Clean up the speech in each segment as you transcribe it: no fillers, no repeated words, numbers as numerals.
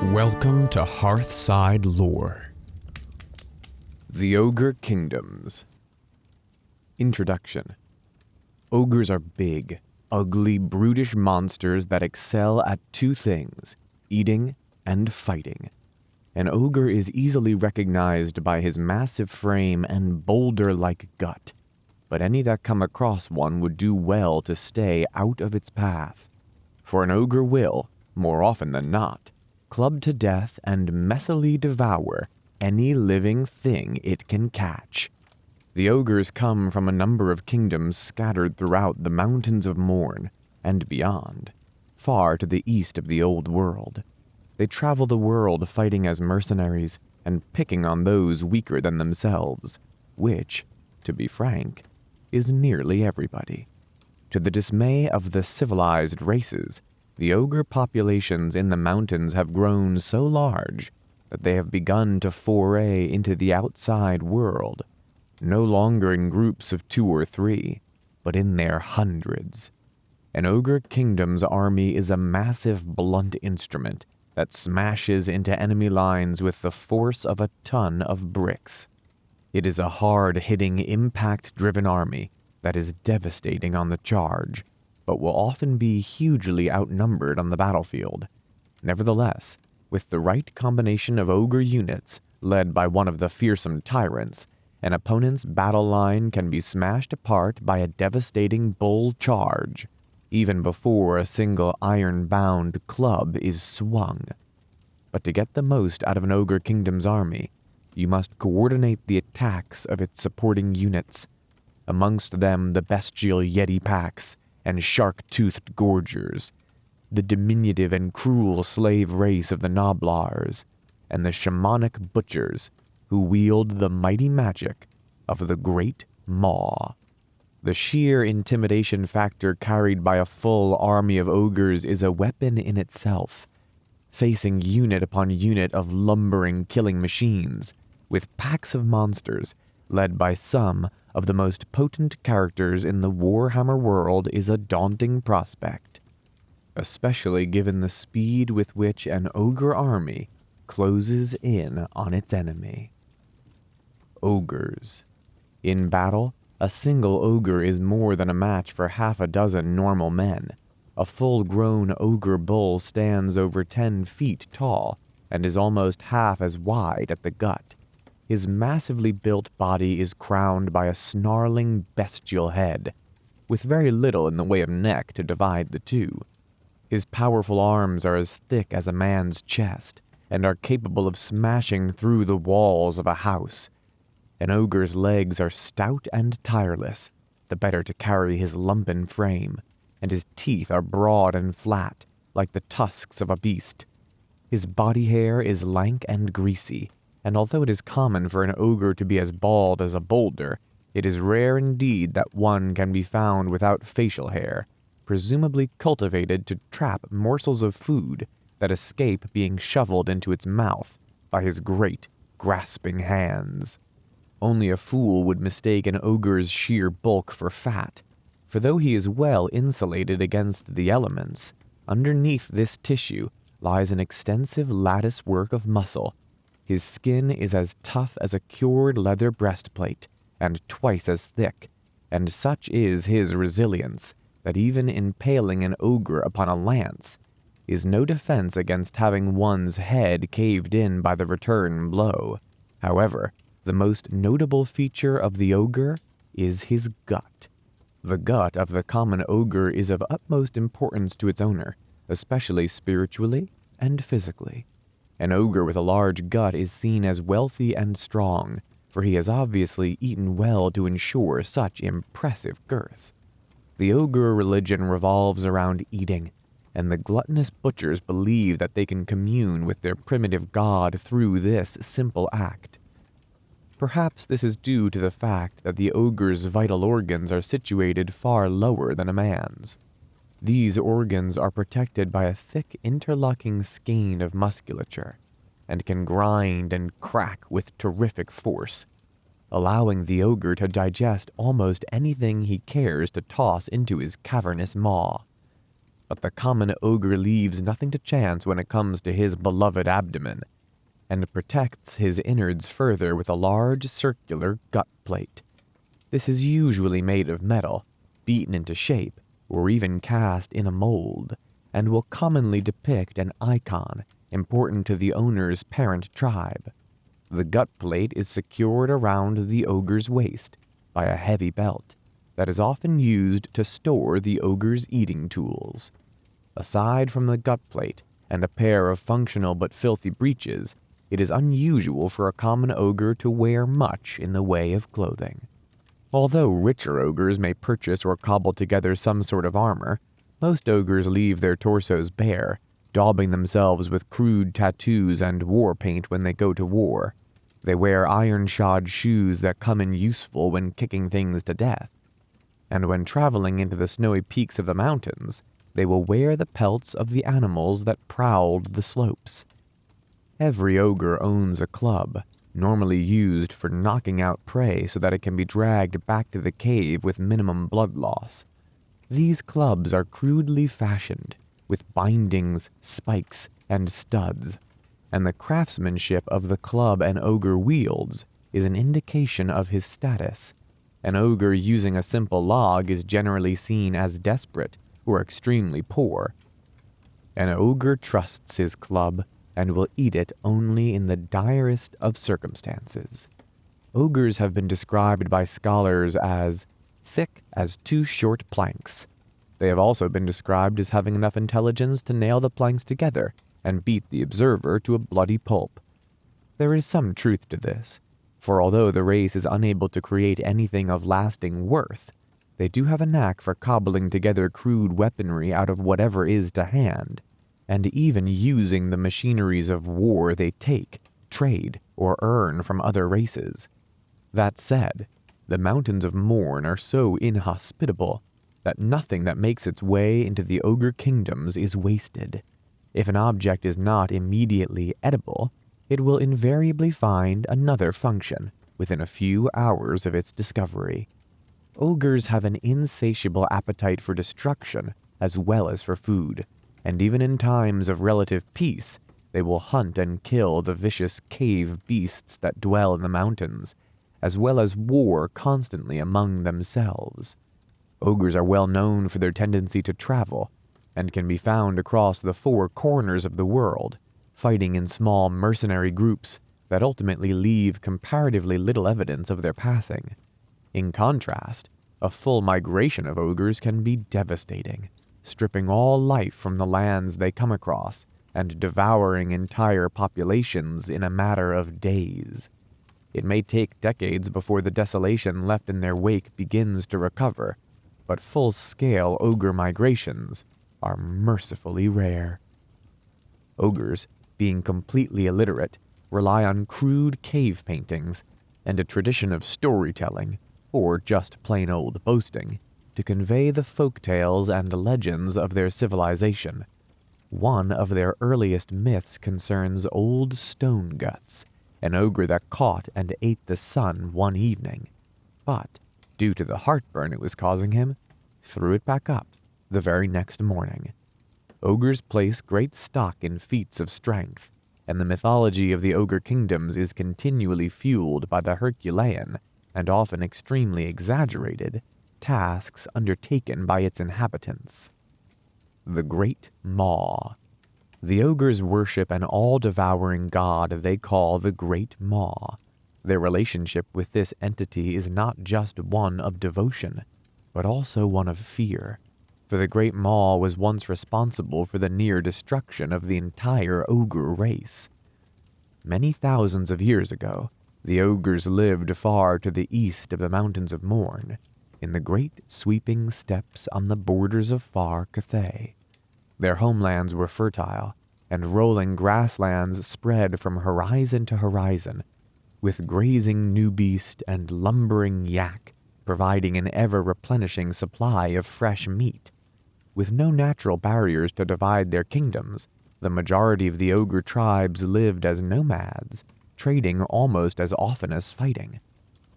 Welcome to Hearthside Lore. The Ogre Kingdoms. Introduction. Ogres are big, ugly, brutish monsters that excel at two things, eating and fighting. An ogre is easily recognized by his massive frame and boulder-like gut, but any that come across one would do well to stay out of its path. For an ogre will, more often than not, club to death and messily devour any living thing it can catch. The ogres come from a number of kingdoms scattered throughout the Mountains of Morn and beyond, far to the east of the Old World. They travel the world fighting as mercenaries and picking on those weaker than themselves, which, to be frank, is nearly everybody. To the dismay of the civilized races, the ogre populations in the mountains have grown so large that they have begun to foray into the outside world, no longer in groups of 2 or 3, but in their hundreds. An Ogre Kingdom's army is a massive blunt instrument that smashes into enemy lines with the force of a ton of bricks. It is a hard-hitting, impact-driven army that is devastating on the charge, but will often be hugely outnumbered on the battlefield. Nevertheless, with the right combination of ogre units, led by one of the fearsome tyrants, an opponent's battle line can be smashed apart by a devastating bull charge, even before a single iron-bound club is swung. But to get the most out of an Ogre Kingdom's army, you must coordinate the attacks of its supporting units, amongst them the bestial Yeti packs and shark-toothed gorgers, the diminutive and cruel slave race of the Gnoblars, and the shamanic butchers who wield the mighty magic of the Great Maw. The sheer intimidation factor carried by a full army of ogres is a weapon in itself, facing unit upon unit of lumbering killing machines, with packs of monsters led by some of the most potent characters in the Warhammer world is a daunting prospect, especially given the speed with which an ogre army closes in on its enemy. Ogres. In battle, a single ogre is more than a match for half a dozen normal men. A full-grown ogre bull stands over 10 feet tall and is almost half as wide at the gut. His massively built body is crowned by a snarling bestial head, with very little in the way of neck to divide the two. His powerful arms are as thick as a man's chest, and are capable of smashing through the walls of a house. An ogre's legs are stout and tireless, the better to carry his lumpen frame, and his teeth are broad and flat, like the tusks of a beast. His body hair is lank and greasy, and although it is common for an ogre to be as bald as a boulder, it is rare indeed that one can be found without facial hair, presumably cultivated to trap morsels of food that escape being shoveled into its mouth by his great, grasping hands. Only a fool would mistake an ogre's sheer bulk for fat, for though he is well insulated against the elements, underneath this tissue lies an extensive lattice work of muscle. His skin is as tough as a cured leather breastplate, and twice as thick, and such is his resilience that even impaling an ogre upon a lance is no defense against having one's head caved in by the return blow. However, the most notable feature of the ogre is his gut. The gut of the common ogre is of utmost importance to its owner, especially spiritually and physically. An ogre with a large gut is seen as wealthy and strong, for he has obviously eaten well to ensure such impressive girth. The ogre religion revolves around eating, and the gluttonous butchers believe that they can commune with their primitive god through this simple act. Perhaps this is due to the fact that the ogre's vital organs are situated far lower than a man's. These organs are protected by a thick interlocking skein of musculature, and can grind and crack with terrific force, allowing the ogre to digest almost anything he cares to toss into his cavernous maw. But the common ogre leaves nothing to chance when it comes to his beloved abdomen, and protects his innards further with a large circular gut plate. This is usually made of metal, beaten into shape, or even cast in a mold, and will commonly depict an icon important to the owner's parent tribe. The gut plate is secured around the ogre's waist by a heavy belt that is often used to store the ogre's eating tools. Aside from the gut plate and a pair of functional but filthy breeches, it is unusual for a common ogre to wear much in the way of clothing. Although richer ogres may purchase or cobble together some sort of armor, most ogres leave their torsos bare, daubing themselves with crude tattoos and war paint when they go to war. They wear iron-shod shoes that come in useful when kicking things to death. And when traveling into the snowy peaks of the mountains, they will wear the pelts of the animals that prowled the slopes. Every ogre owns a club, normally used for knocking out prey so that it can be dragged back to the cave with minimum blood loss. These clubs are crudely fashioned, with bindings, spikes, and studs, and the craftsmanship of the club an ogre wields is an indication of his status. An ogre using a simple log is generally seen as desperate or extremely poor. An ogre trusts his club and will eat it only in the direst of circumstances. Ogres have been described by scholars as thick as 2 short planks. They have also been described as having enough intelligence to nail the planks together and beat the observer to a bloody pulp. There is some truth to this, for although the race is unable to create anything of lasting worth, they do have a knack for cobbling together crude weaponry out of whatever is to hand, and even using the machineries of war they take, trade, or earn from other races. That said, the Mountains of Morn are so inhospitable that nothing that makes its way into the Ogre Kingdoms is wasted. If an object is not immediately edible, it will invariably find another function within a few hours of its discovery. Ogres have an insatiable appetite for destruction as well as for food, and even in times of relative peace, they will hunt and kill the vicious cave beasts that dwell in the mountains, as well as war constantly among themselves. Ogres are well known for their tendency to travel, and can be found across the 4 corners of the world, fighting in small mercenary groups that ultimately leave comparatively little evidence of their passing. In contrast, a full migration of ogres can be devastating, stripping all life from the lands they come across and devouring entire populations in a matter of days. It may take decades before the desolation left in their wake begins to recover, but full-scale ogre migrations are mercifully rare. Ogres, being completely illiterate, rely on crude cave paintings and a tradition of storytelling, or just plain old boasting, to convey the folk tales and legends of their civilization. One of their earliest myths concerns Old Stone Guts, an ogre that caught and ate the sun one evening, but, due to the heartburn it was causing him, threw it back up the very next morning. Ogres place great stock in feats of strength, and the mythology of the Ogre Kingdoms is continually fueled by the Herculean, and often extremely exaggerated, tasks undertaken by its inhabitants. The Great Maw. The ogres worship an all-devouring god they call the Great Maw. Their relationship with this entity is not just one of devotion, but also one of fear, for the Great Maw was once responsible for the near destruction of the entire ogre race. Many thousands of years ago, the ogres lived far to the east of the Mountains of Morn, in the great sweeping steppes on the borders of far Cathay. Their homelands were fertile, and rolling grasslands spread from horizon to horizon, with grazing new beast and lumbering yak providing an ever-replenishing supply of fresh meat. With no natural barriers to divide their kingdoms, the majority of the Ogre tribes lived as nomads, trading almost as often as fighting.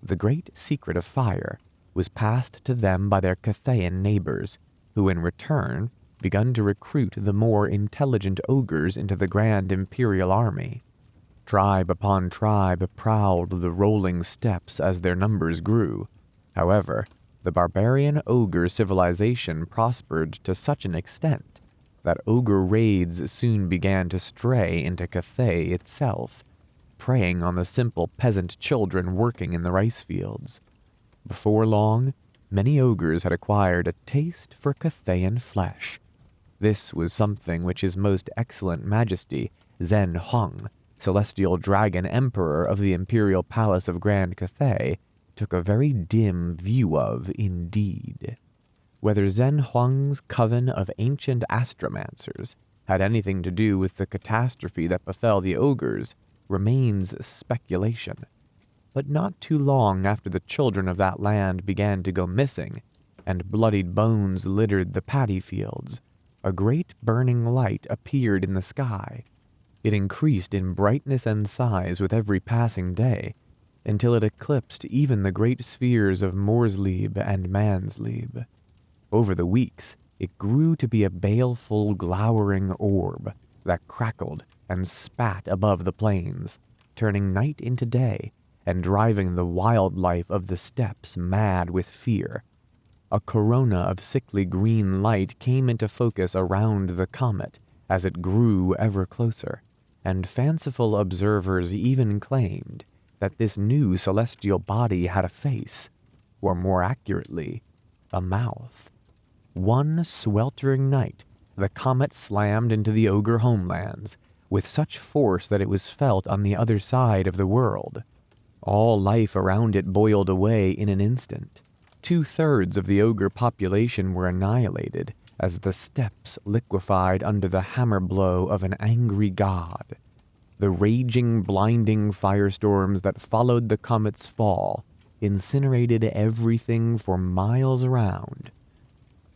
The great secret of fire was passed to them by their Cathayan neighbors, who in return begun to recruit the more intelligent ogres into the grand imperial army. Tribe upon tribe prowled the rolling steppes as their numbers grew. However, the barbarian ogre civilization prospered to such an extent that ogre raids soon began to stray into Cathay itself, preying on the simple peasant children working in the rice fields. Before long, many ogres had acquired a taste for Cathayan flesh. This was something which His Most Excellent Majesty Zhen Huang, Celestial Dragon Emperor of the Imperial Palace of Grand Cathay, took a very dim view of indeed. Whether Zhen Huang's coven of ancient astromancers had anything to do with the catastrophe that befell the ogres remains speculation. But not too long after the children of that land began to go missing, and bloodied bones littered the paddy fields, a great burning light appeared in the sky. It increased in brightness and size with every passing day, until it eclipsed even the great spheres of Morslieb and Manslieb. Over the weeks, it grew to be a baleful, glowering orb that crackled and spat above the plains, turning night into day and driving the wildlife of the steppes mad with fear. A corona of sickly green light came into focus around the comet as it grew ever closer, and fanciful observers even claimed that this new celestial body had a face, or more accurately, a mouth. One sweltering night, the comet slammed into the ogre homelands with such force that it was felt on the other side of the world. All life around it boiled away in an instant. 2/3 of the ogre population were annihilated as the steppes liquefied under the hammer blow of an angry god. The raging, blinding firestorms that followed the comet's fall incinerated everything for miles around.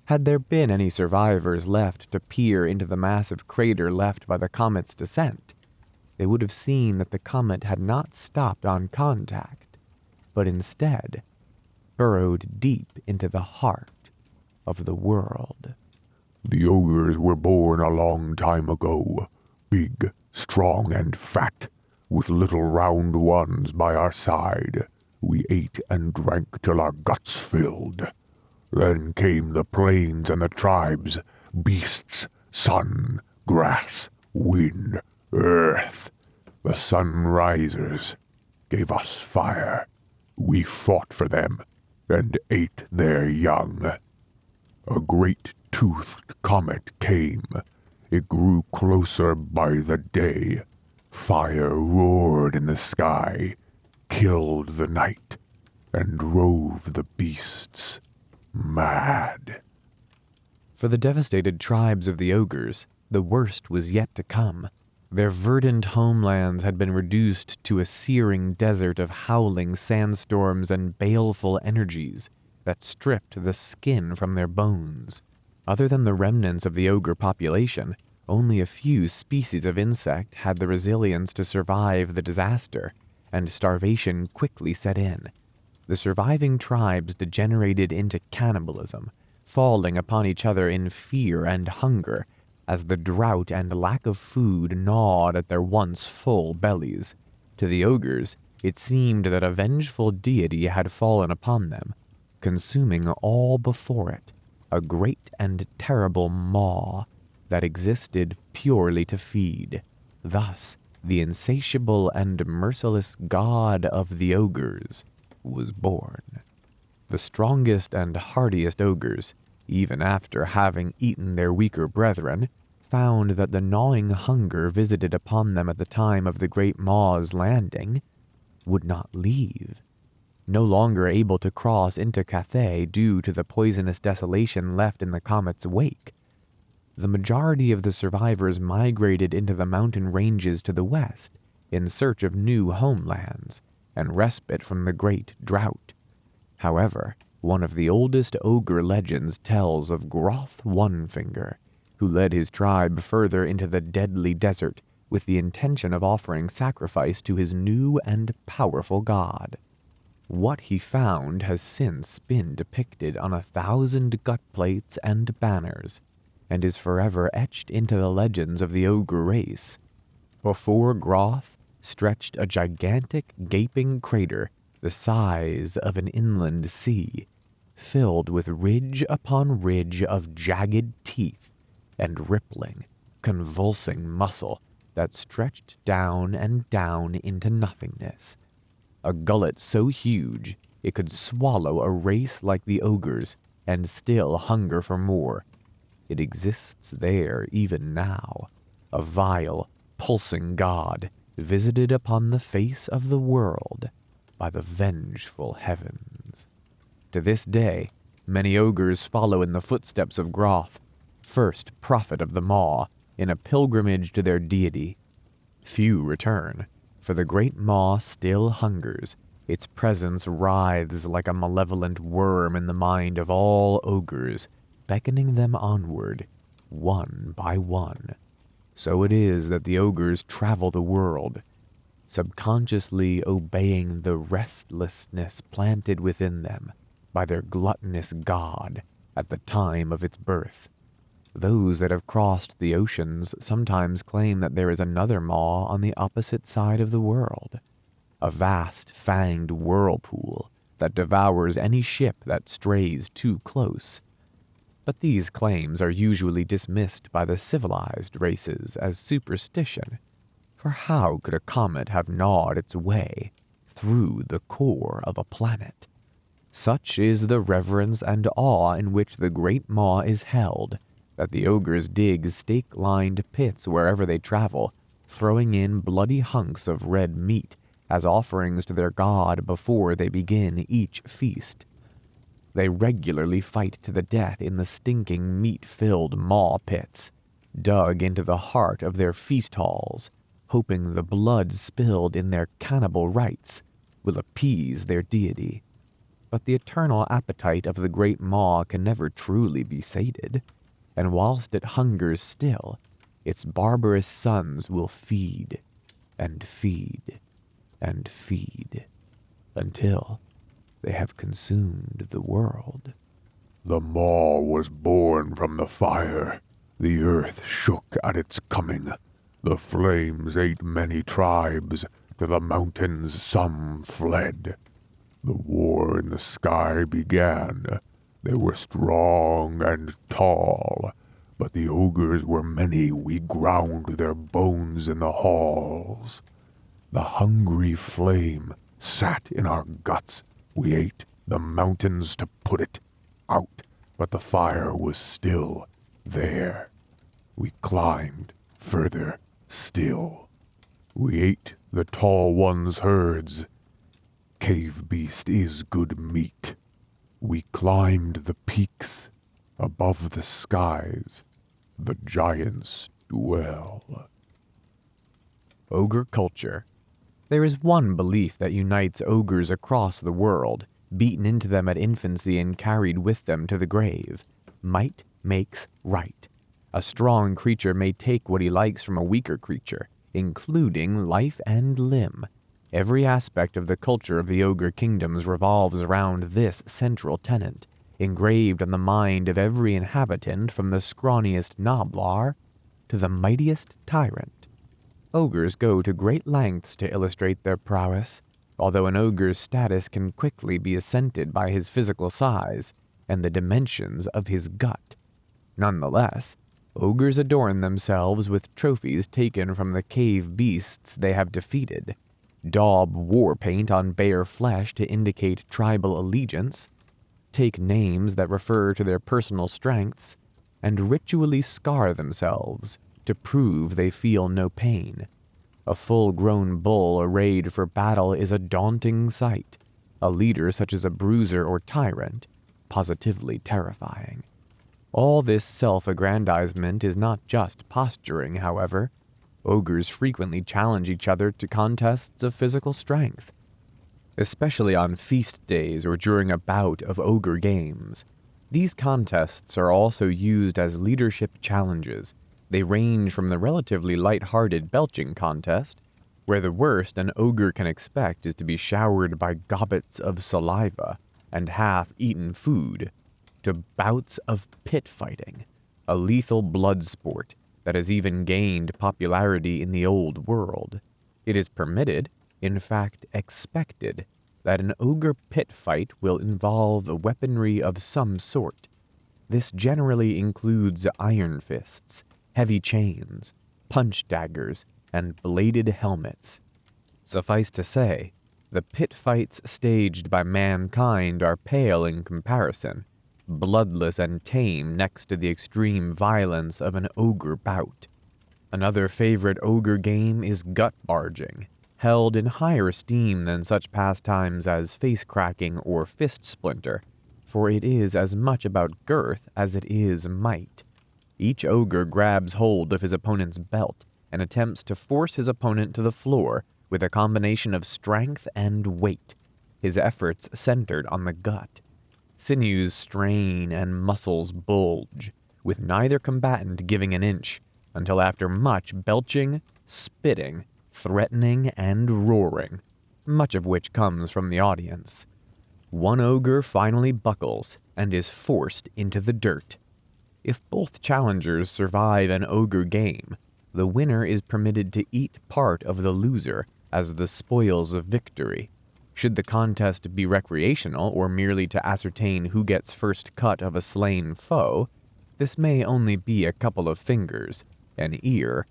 Had there been any survivors left to peer into the massive crater left by the comet's descent, they would have seen that the comet had not stopped on contact, but instead burrowed deep into the heart of the world. The ogres were born a long time ago, big, strong, and fat, with little round ones by our side. We ate and drank till our guts filled. Then came the plains and the tribes, beasts, sun, grass, wind, earth. The sunrisers gave us fire. We fought for them and ate their young. A great toothed comet came. It grew closer by the day. Fire roared in the sky, killed the night, and drove the beasts mad. For the devastated tribes of the ogres, the worst was yet to come. Their verdant homelands had been reduced to a searing desert of howling sandstorms and baleful energies that stripped the skin from their bones. Other than the remnants of the ogre population, only a few species of insect had the resilience to survive the disaster, and starvation quickly set in. The surviving tribes degenerated into cannibalism, falling upon each other in fear and hunger as the drought and lack of food gnawed at their once full bellies. To the ogres, it seemed that a vengeful deity had fallen upon them, consuming all before it, a great and terrible maw that existed purely to feed. Thus, the insatiable and merciless god of the ogres was born. The strongest and hardiest ogres, even after having eaten their weaker brethren, found that the gnawing hunger visited upon them at the time of the Great Maw's landing would not leave. No longer able to cross into Cathay due to the poisonous desolation left in the comet's wake, the majority of the survivors migrated into the mountain ranges to the west in search of new homelands and respite from the great drought. However, one of the oldest ogre legends tells of Groth Onefinger, who led his tribe further into the deadly desert with the intention of offering sacrifice to his new and powerful god. What he found has since been depicted on 1,000 gut plates and banners. and is forever etched into the legends of the ogre race. Before Groth stretched a gigantic, gaping crater the size of an inland sea, filled with ridge upon ridge of jagged teeth and rippling, convulsing muscle that stretched down and down into nothingness. A gullet so huge it could swallow a race like the ogres and still hunger for more. It exists there even now, a vile, pulsing god visited upon the face of the world by the vengeful heavens. To this day, many ogres follow in the footsteps of Groth, first prophet of the Maw, in a pilgrimage to their deity. Few return, for the Great Maw still hungers. Its presence writhes like a malevolent worm in the mind of all ogres, beckoning them onward, one by one. So it is that the ogres travel the world, subconsciously obeying the restlessness planted within them by their gluttonous god at the time of its birth. Those that have crossed the oceans sometimes claim that there is another maw on the opposite side of the world, a vast fanged whirlpool that devours any ship that strays too close. But these claims are usually dismissed by the civilized races as superstition, for how could a comet have gnawed its way through the core of a planet? Such is the reverence and awe in which the Great Maw is held, that the ogres dig stake-lined pits wherever they travel, throwing in bloody hunks of red meat as offerings to their god before they begin each feast. They regularly fight to the death in the stinking meat-filled maw pits, dug into the heart of their feast halls, hoping the blood spilled in their cannibal rites will appease their deity. But the eternal appetite of the Great Maw can never truly be sated, and whilst it hungers still, its barbarous sons will feed and feed and feed until they have consumed the world. The Maw was born from the fire. The earth shook at its coming. The flames ate many tribes. To the mountains some fled. The war in the sky began. They were strong and tall, but the ogres were many. We ground their bones in the halls. The hungry flame sat in our guts. We ate the mountains to put it out, but the fire was still there. We climbed further still. We ate the tall ones' herds. Cave beast is good meat. We climbed the peaks. Above the skies, the giants dwell. Ogre Culture. There is one belief that unites ogres across the world, beaten into them at infancy and carried with them to the grave. Might makes right. A strong creature may take what he likes from a weaker creature, including life and limb. Every aspect of the culture of the Ogre Kingdoms revolves around this central tenet, engraved on the mind of every inhabitant from the scrawniest Gnoblar to the mightiest tyrant. Ogres go to great lengths to illustrate their prowess, although an ogre's status can quickly be ascented by his physical size and the dimensions of his gut. Nonetheless, ogres adorn themselves with trophies taken from the cave beasts they have defeated, daub war paint on bare flesh to indicate tribal allegiance, take names that refer to their personal strengths, and ritually scar themselves to prove they feel no pain. A full-grown bull arrayed for battle is a daunting sight. A leader such as a bruiser or tyrant, positively terrifying. All this self-aggrandizement is not just posturing, however. Ogres frequently challenge each other to contests of physical strength, especially on feast days or during a bout of ogre games. These contests are also used as leadership challenges. They range from the relatively light-hearted belching contest, where the worst an ogre can expect is to be showered by gobbets of saliva and half-eaten food, to bouts of pit fighting, a lethal blood sport that has even gained popularity in the old world. It is permitted, in fact expected, that an ogre pit fight will involve weaponry of some sort. This generally includes iron fists, heavy chains, punch daggers, and bladed helmets. Suffice to say, the pit fights staged by mankind are pale in comparison, bloodless and tame next to the extreme violence of an ogre bout. Another favorite ogre game is gut barging, held in higher esteem than such pastimes as face cracking or fist splinter, for it is as much about girth as it is might. Each ogre grabs hold of his opponent's belt and attempts to force his opponent to the floor with a combination of strength and weight, his efforts centered on the gut. Sinews strain and muscles bulge, with neither combatant giving an inch, until after much belching, spitting, threatening, and roaring, much of which comes from the audience, one ogre finally buckles and is forced into the dirt. If both challengers survive an ogre game, the winner is permitted to eat part of the loser as the spoils of victory. Should the contest be recreational or merely to ascertain who gets first cut of a slain foe, this may only be a couple of fingers, an ear,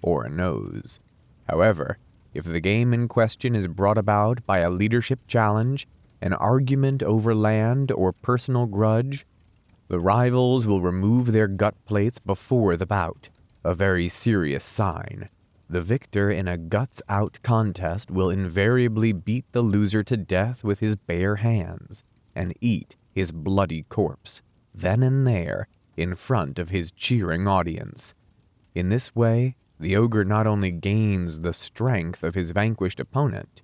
or a nose. However, if the game in question is brought about by a leadership challenge, an argument over land, or personal grudge, the rivals will remove their gut plates before the bout, a very serious sign. The victor in a guts-out contest will invariably beat the loser to death with his bare hands, and eat his bloody corpse, then and there, in front of his cheering audience. In this way, the ogre not only gains the strength of his vanquished opponent,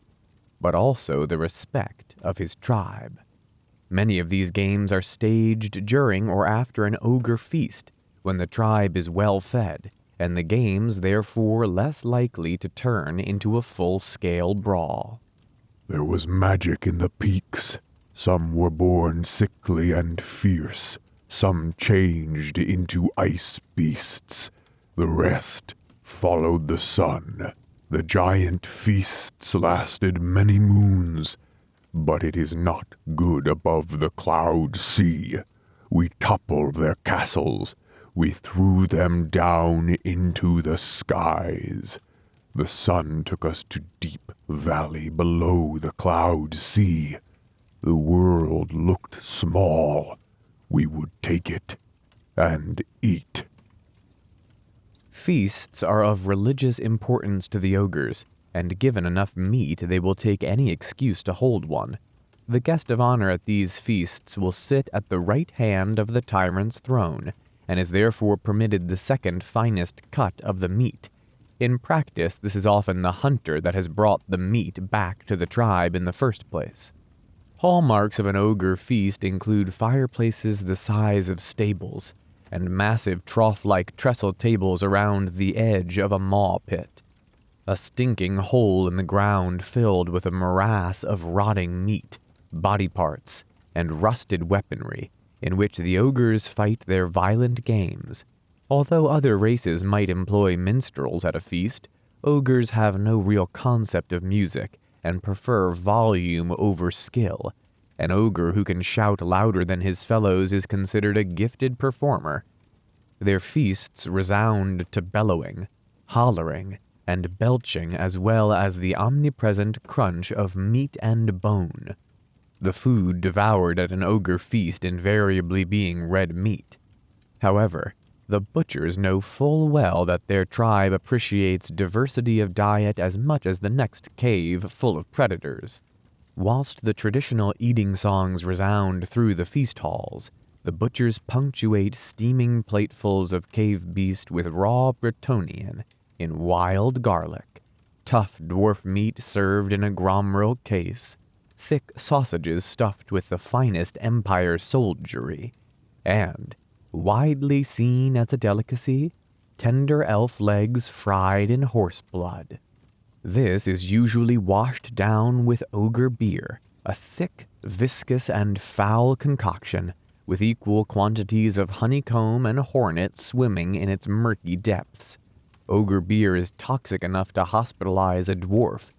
but also the respect of his tribe. Many of these games are staged during or after an ogre feast, when the tribe is well fed, and the games therefore less likely to turn into a full-scale brawl. There was magic in the peaks. Some were born sickly and fierce. Some changed into ice beasts. The rest followed the sun. The giant feasts lasted many moons, but it is not good above the cloud sea. We toppled their castles. We threw them down into the skies. The sun took us to deep valley below the cloud sea. The world looked small. We would take it and eat. Feasts are of religious importance to the ogres, and given enough meat they will take any excuse to hold one. The guest of honor at these feasts will sit at the right hand of the tyrant's throne, and is therefore permitted the second finest cut of the meat. In practice, this is often the hunter that has brought the meat back to the tribe in the first place. Hallmarks of an ogre feast include fireplaces the size of stables, and massive trough-like trestle tables around the edge of a maw pit. A stinking hole in the ground filled with a morass of rotting meat, body parts, and rusted weaponry, in which the ogres fight their violent games. Although other races might employ minstrels at a feast, ogres have no real concept of music and prefer volume over skill. An ogre who can shout louder than his fellows is considered a gifted performer. Their feasts resound to bellowing, hollering, and belching, as well as the omnipresent crunch of meat and bone. The food devoured at an ogre feast invariably being red meat. However, the butchers know full well that their tribe appreciates diversity of diet as much as the next cave full of predators. Whilst the traditional eating songs resound through the feast halls, the butchers punctuate steaming platefuls of cave beast with raw Bretonian in wild garlic, tough dwarf meat served in a gromrel case, thick sausages stuffed with the finest Empire soldiery, and, widely seen as a delicacy, tender elf legs fried in horse blood. This is usually washed down with ogre beer, a thick, viscous, and foul concoction with equal quantities of honeycomb and hornet swimming in its murky depths. Ogre beer is toxic enough to hospitalize a dwarf,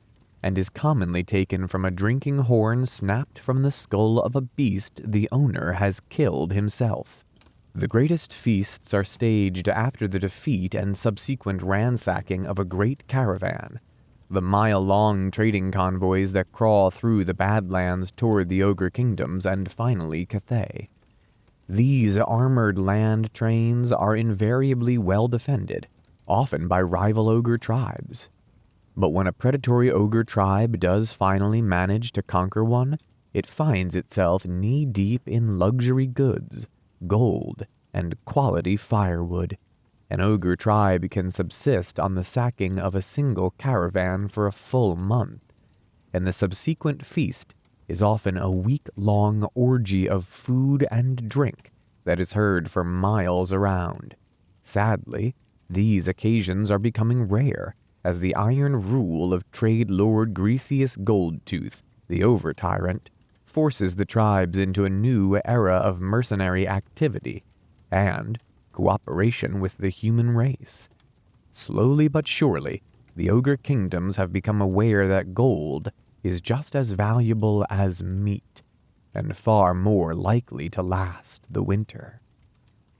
and is commonly taken from a drinking horn snapped from the skull of a beast the owner has killed himself. The greatest feasts are staged after the defeat and subsequent ransacking of a great caravan, the mile-long trading convoys that crawl through the Badlands toward the Ogre Kingdoms and finally Cathay. These armored land trains are invariably well defended, often by rival ogre tribes. But when a predatory ogre tribe does finally manage to conquer one, it finds itself knee-deep in luxury goods, gold, and quality firewood. An ogre tribe can subsist on the sacking of a single caravan for a full month, and the subsequent feast is often a week-long orgy of food and drink that is heard for miles around. Sadly, these occasions are becoming rare, as the iron rule of trade lord Greasus Goldtooth, the over-tyrant, forces the tribes into a new era of mercenary activity and cooperation with the human race. Slowly but surely, the Ogre Kingdoms have become aware that gold is just as valuable as meat, and far more likely to last the winter.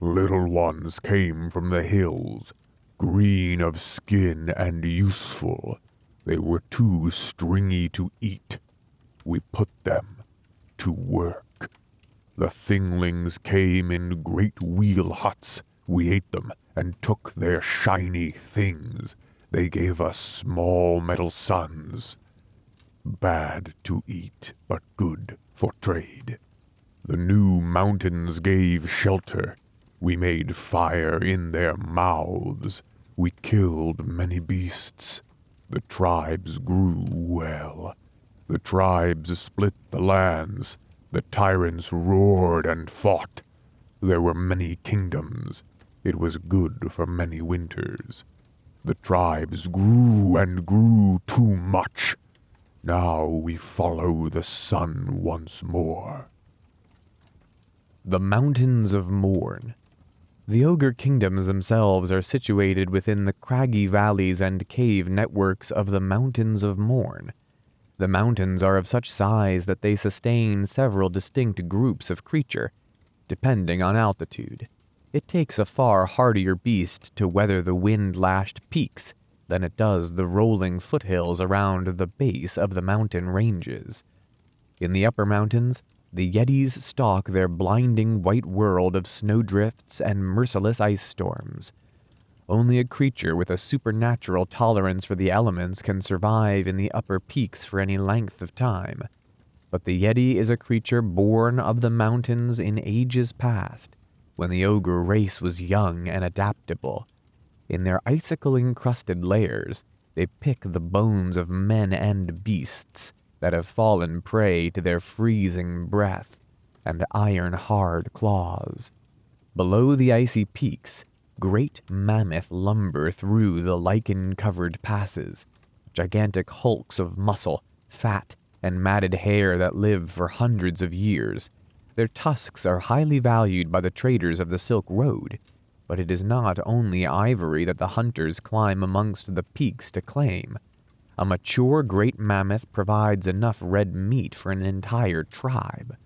Little ones came from the hills, green of skin and useful. They were too stringy to eat. We put them to work. The thinglings came in great wheel huts. We ate them and took their shiny things. They gave us small metal suns. Bad to eat, but good for trade. The new mountains gave shelter. We made fire in their mouths. We killed many beasts. The tribes grew well. The tribes split the lands. The tyrants roared and fought. There were many kingdoms. It was good for many winters. The tribes grew and grew too much. Now we follow the sun once more. The Mountains of Morn. The Ogre Kingdoms themselves are situated within the craggy valleys and cave networks of the Mountains of Morn. The mountains are of such size that they sustain several distinct groups of creature, depending on altitude. It takes a far hardier beast to weather the wind-lashed peaks than it does the rolling foothills around the base of the mountain ranges. In the upper mountains, the Yetis stalk their blinding white world of snowdrifts and merciless ice storms. Only a creature with a supernatural tolerance for the elements can survive in the upper peaks for any length of time. But the Yeti is a creature born of the mountains in ages past, when the ogre race was young and adaptable. In their icicle-encrusted lairs, they pick the bones of men and beasts that have fallen prey to their freezing breath and iron-hard claws. Below the icy peaks, great mammoth lumber through the lichen-covered passes, gigantic hulks of muscle, fat, and matted hair that live for hundreds of years. Their tusks are highly valued by the traders of the Silk Road, but it is not only ivory that the hunters climb amongst the peaks to claim. A mature great mammoth provides enough red meat for an entire tribe,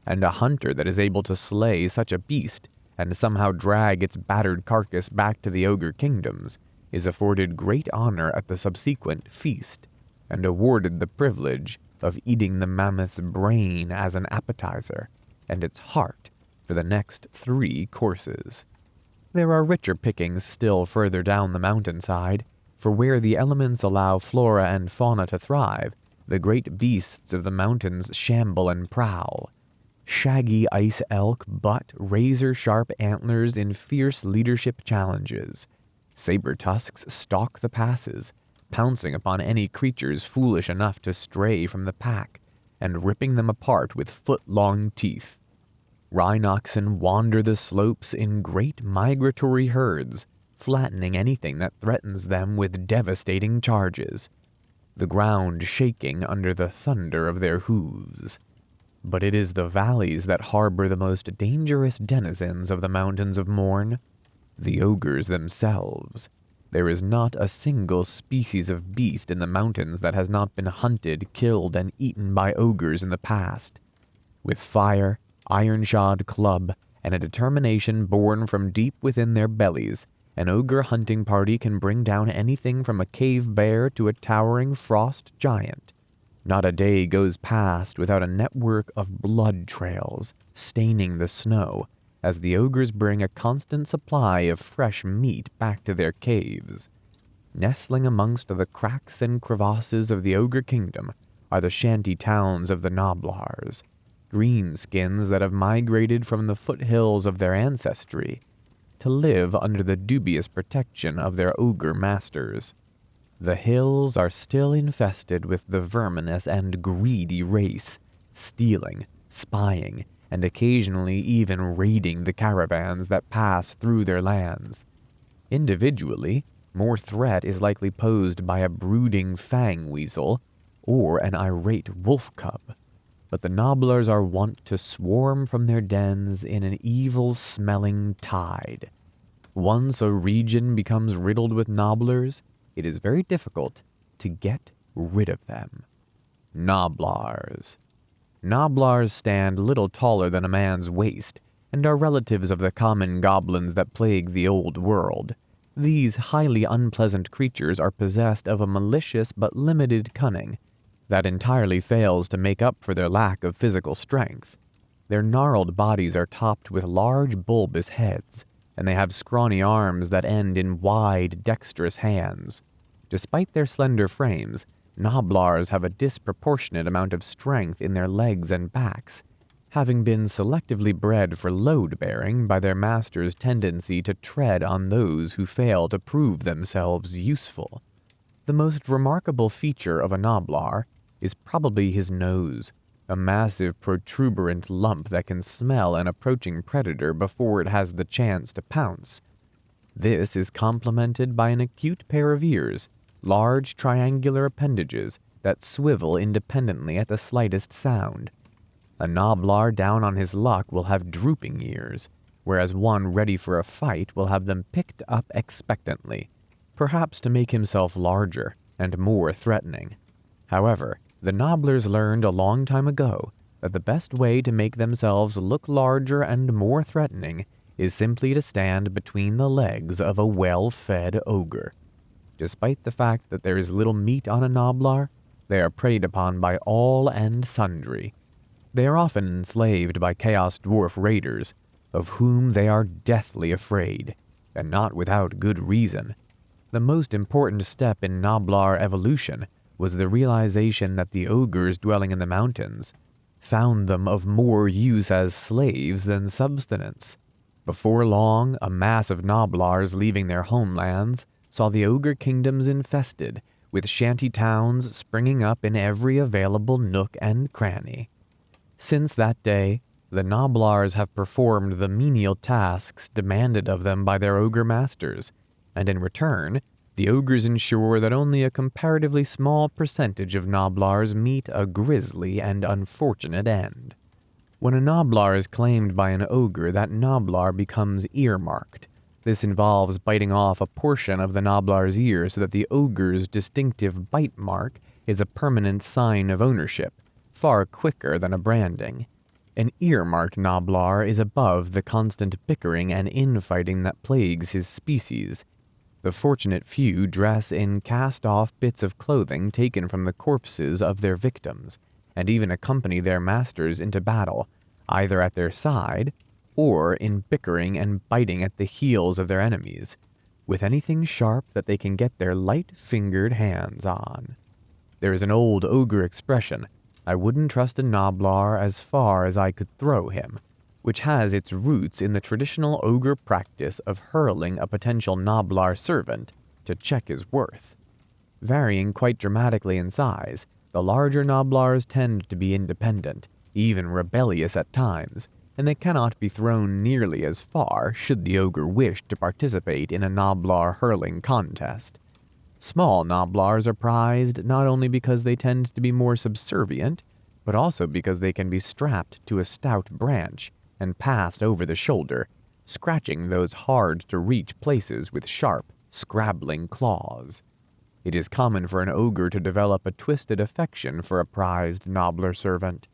and a hunter that is able to slay such a beast and somehow drag its battered carcass back to the Ogre Kingdoms is afforded great honor at the subsequent feast, and awarded the privilege of eating the mammoth's brain as an appetizer, and its heart for the next 3 courses. There are richer pickings still further down the mountainside, for where the elements allow flora and fauna to thrive, the great beasts of the mountains shamble and prowl. Shaggy ice elk butt razor-sharp antlers in fierce leadership challenges. Saber tusks stalk the passes, pouncing upon any creatures foolish enough to stray from the pack, and ripping them apart with foot-long teeth. Rhinoxen wander the slopes in great migratory herds, flattening anything that threatens them with devastating charges, the ground shaking under the thunder of their hooves. But it is the valleys that harbor the most dangerous denizens of the Mountains of Morn, the ogres themselves. There is not a single species of beast in the mountains that has not been hunted, killed, and eaten by ogres in the past. With fire, iron-shod club, and a determination born from deep within their bellies, an ogre hunting party can bring down anything from a cave bear to a towering frost giant. Not a day goes past without a network of blood trails staining the snow, as the ogres bring a constant supply of fresh meat back to their caves. Nestling amongst the cracks and crevasses of the Ogre Kingdom are the shanty towns of the Gnoblars, greenskins that have migrated from the foothills of their ancestry to live under the dubious protection of their ogre masters. The hills are still infested with the verminous and greedy race, stealing, spying, and occasionally even raiding the caravans that pass through their lands. Individually, more threat is likely posed by a brooding fang weasel or an irate wolf cub, but the Gnoblars are wont to swarm from their dens in an evil-smelling tide. Once a region becomes riddled with Gnoblars, it is very difficult to get rid of them. Gnoblars. Gnoblars stand little taller than a man's waist, and are relatives of the common goblins that plague the old world. These highly unpleasant creatures are possessed of a malicious but limited cunning that entirely fails to make up for their lack of physical strength. Their gnarled bodies are topped with large bulbous heads, and they have scrawny arms that end in wide, dexterous hands. Despite their slender frames, Gnoblars have a disproportionate amount of strength in their legs and backs, having been selectively bred for load-bearing by their master's tendency to tread on those who fail to prove themselves useful. The most remarkable feature of a Gnoblar is probably his nose, a massive protuberant lump that can smell an approaching predator before it has the chance to pounce. This is complemented by an acute pair of ears, large triangular appendages that swivel independently at the slightest sound. A Gnoblar down on his luck will have drooping ears, whereas one ready for a fight will have them picked up expectantly, perhaps to make himself larger and more threatening. However, the Gnoblars learned a long time ago that the best way to make themselves look larger and more threatening is simply to stand between the legs of a well-fed ogre. Despite the fact that there is little meat on a Gnoblar, they are preyed upon by all and sundry. They are often enslaved by Chaos Dwarf raiders, of whom they are deathly afraid, and not without good reason. The most important step in Gnoblar evolution was the realization that the ogres dwelling in the mountains found them of more use as slaves than subsistence. Before long, a mass of Gnoblars leaving their homelands saw the Ogre Kingdoms infested, with shanty towns springing up in every available nook and cranny. Since that day, the Gnoblars have performed the menial tasks demanded of them by their ogre masters, and in return, the ogres ensure that only a comparatively small percentage of Gnoblars meet a grisly and unfortunate end. When a Gnoblar is claimed by an ogre, that Gnoblar becomes earmarked. This involves biting off a portion of the Gnoblar's ear so that the ogre's distinctive bite mark is a permanent sign of ownership, far quicker than a branding. An earmarked Gnoblar is above the constant bickering and infighting that plagues his species. The fortunate few dress in cast-off bits of clothing taken from the corpses of their victims, and even accompany their masters into battle, either at their side or in bickering and biting at the heels of their enemies, with anything sharp that they can get their light-fingered hands on. There is an old ogre expression, "I wouldn't trust a Gnoblar as far as I could throw him," which has its roots in the traditional ogre practice of hurling a potential Gnoblar servant to check his worth. Varying quite dramatically in size, the larger Gnoblars tend to be independent, even rebellious at times, and they cannot be thrown nearly as far should the ogre wish to participate in a Gnoblar hurling contest. Small Gnoblars are prized not only because they tend to be more subservient, but also because they can be strapped to a stout branch and passed over the shoulder, scratching those hard-to-reach places with sharp, scrabbling claws. It is common for an ogre to develop a twisted affection for a prized Gnoblar servant,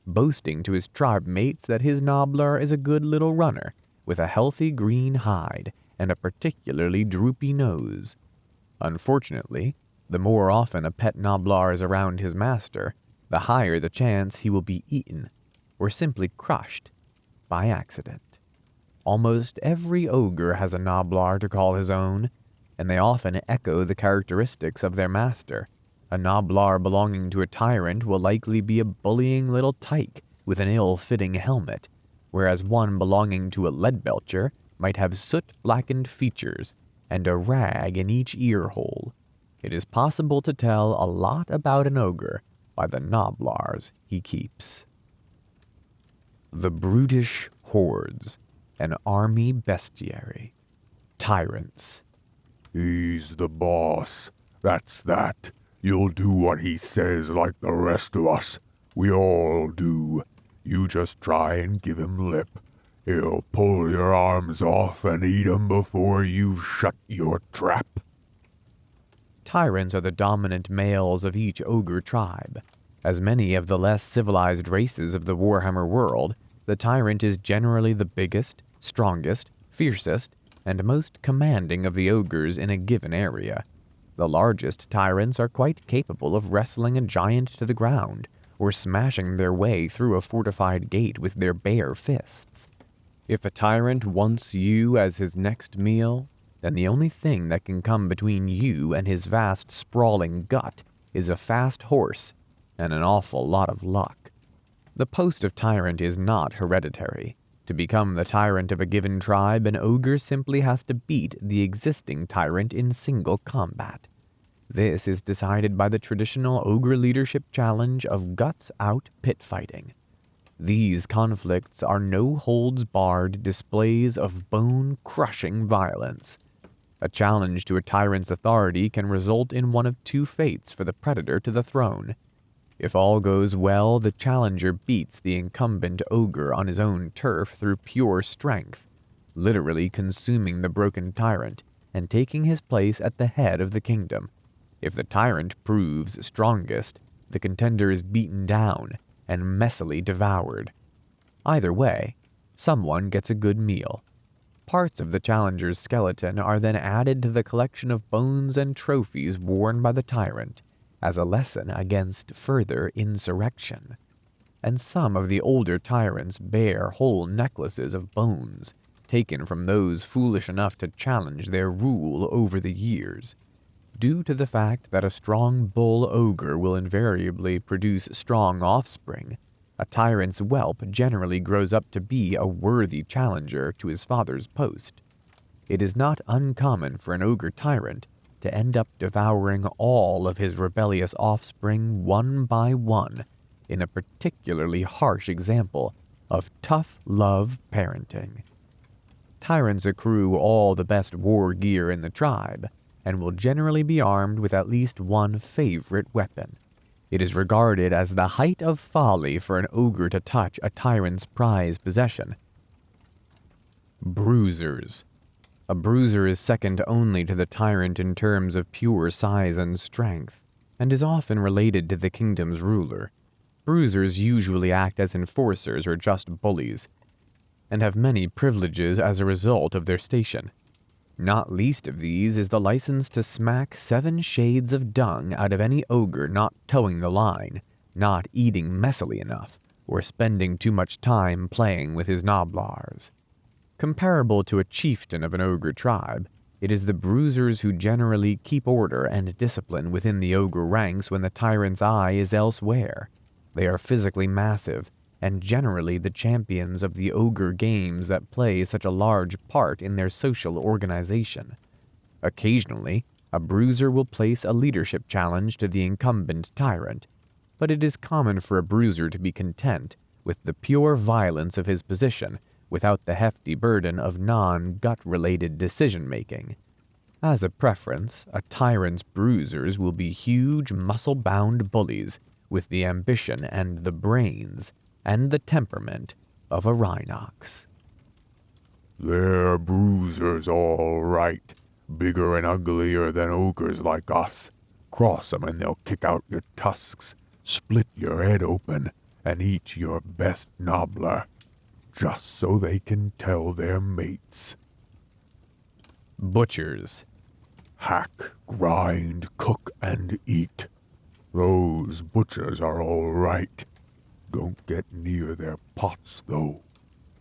boasting to his tribe mates that his Gnoblar is a good little runner with a healthy green hide and a particularly droopy nose. Unfortunately, the more often a pet Gnoblar is around his master, the higher the chance he will be eaten or simply crushed by accident. Almost every ogre has a Gnoblar to call his own, and they often echo the characteristics of their master. A Gnoblar belonging to a tyrant will likely be a bullying little tyke with an ill-fitting helmet, whereas one belonging to a Leadbelcher might have soot-blackened features and a rag in each ear hole. It is possible to tell a lot about an ogre by the Gnoblars he keeps. The Brutish Hordes, an army bestiary. Tyrants. He's the boss. That's that. You'll do what he says like the rest of us. We all do. You just try and give him lip. He'll pull your arms off and eat 'em before you shut your trap. Tyrants are the dominant males of each ogre tribe. As many of the less civilized races of the Warhammer world, the tyrant is generally the biggest, strongest, fiercest, and most commanding of the ogres in a given area. The largest tyrants are quite capable of wrestling a giant to the ground, or smashing their way through a fortified gate with their bare fists. If a tyrant wants you as his next meal, then the only thing that can come between you and his vast sprawling gut is a fast horse and an awful lot of luck. The post of tyrant is not hereditary. To become the tyrant of a given tribe, an ogre simply has to beat the existing tyrant in single combat. This is decided by the traditional ogre leadership challenge of guts-out pit fighting. These conflicts are no-holds-barred displays of bone-crushing violence. A challenge to a tyrant's authority can result in one of two fates for the predator to the throne. If all goes well, the challenger beats the incumbent ogre on his own turf through pure strength, literally consuming the broken tyrant and taking his place at the head of the kingdom. If the tyrant proves strongest, the contender is beaten down and messily devoured. Either way, someone gets a good meal. Parts of the challenger's skeleton are then added to the collection of bones and trophies worn by the tyrant, as a lesson against further insurrection. And some of the older tyrants bear whole necklaces of bones, taken from those foolish enough to challenge their rule over the years. Due to the fact that a strong bull ogre will invariably produce strong offspring, a tyrant's whelp generally grows up to be a worthy challenger to his father's post. It is not uncommon for an ogre tyrant to end up devouring all of his rebellious offspring one by one, in a particularly harsh example of tough love parenting. Tyrants accrue all the best war gear in the tribe, and will generally be armed with at least one favorite weapon. It is regarded as the height of folly for an ogre to touch a tyrant's prized possession. Bruisers. A bruiser is second only to the tyrant in terms of pure size and strength, and is often related to the kingdom's ruler. Bruisers usually act as enforcers or just bullies, and have many privileges as a result of their station. Not least of these is the license to smack 7 shades of dung out of any ogre not towing the line, not eating messily enough, or spending too much time playing with his Gnoblars. Comparable to a chieftain of an ogre tribe, it is the bruisers who generally keep order and discipline within the ogre ranks when the tyrant's eye is elsewhere. They are physically massive, and generally the champions of the ogre games that play such a large part in their social organization. Occasionally, a bruiser will place a leadership challenge to the incumbent tyrant, but it is common for a bruiser to be content with the pure violence of his position without the hefty burden of non-gut-related decision-making. As a preference, a tyrant's bruisers will be huge, muscle-bound bullies with the ambition and the brains and the temperament of a Rhinox. They're bruisers all right, bigger and uglier than ogres like us. Cross 'em and they'll kick out your tusks, split your head open, and eat your best Gnoblar, just so they can tell their mates. Butchers. Hack, grind, cook, and eat. Those butchers are all right. Don't get near their pots, though.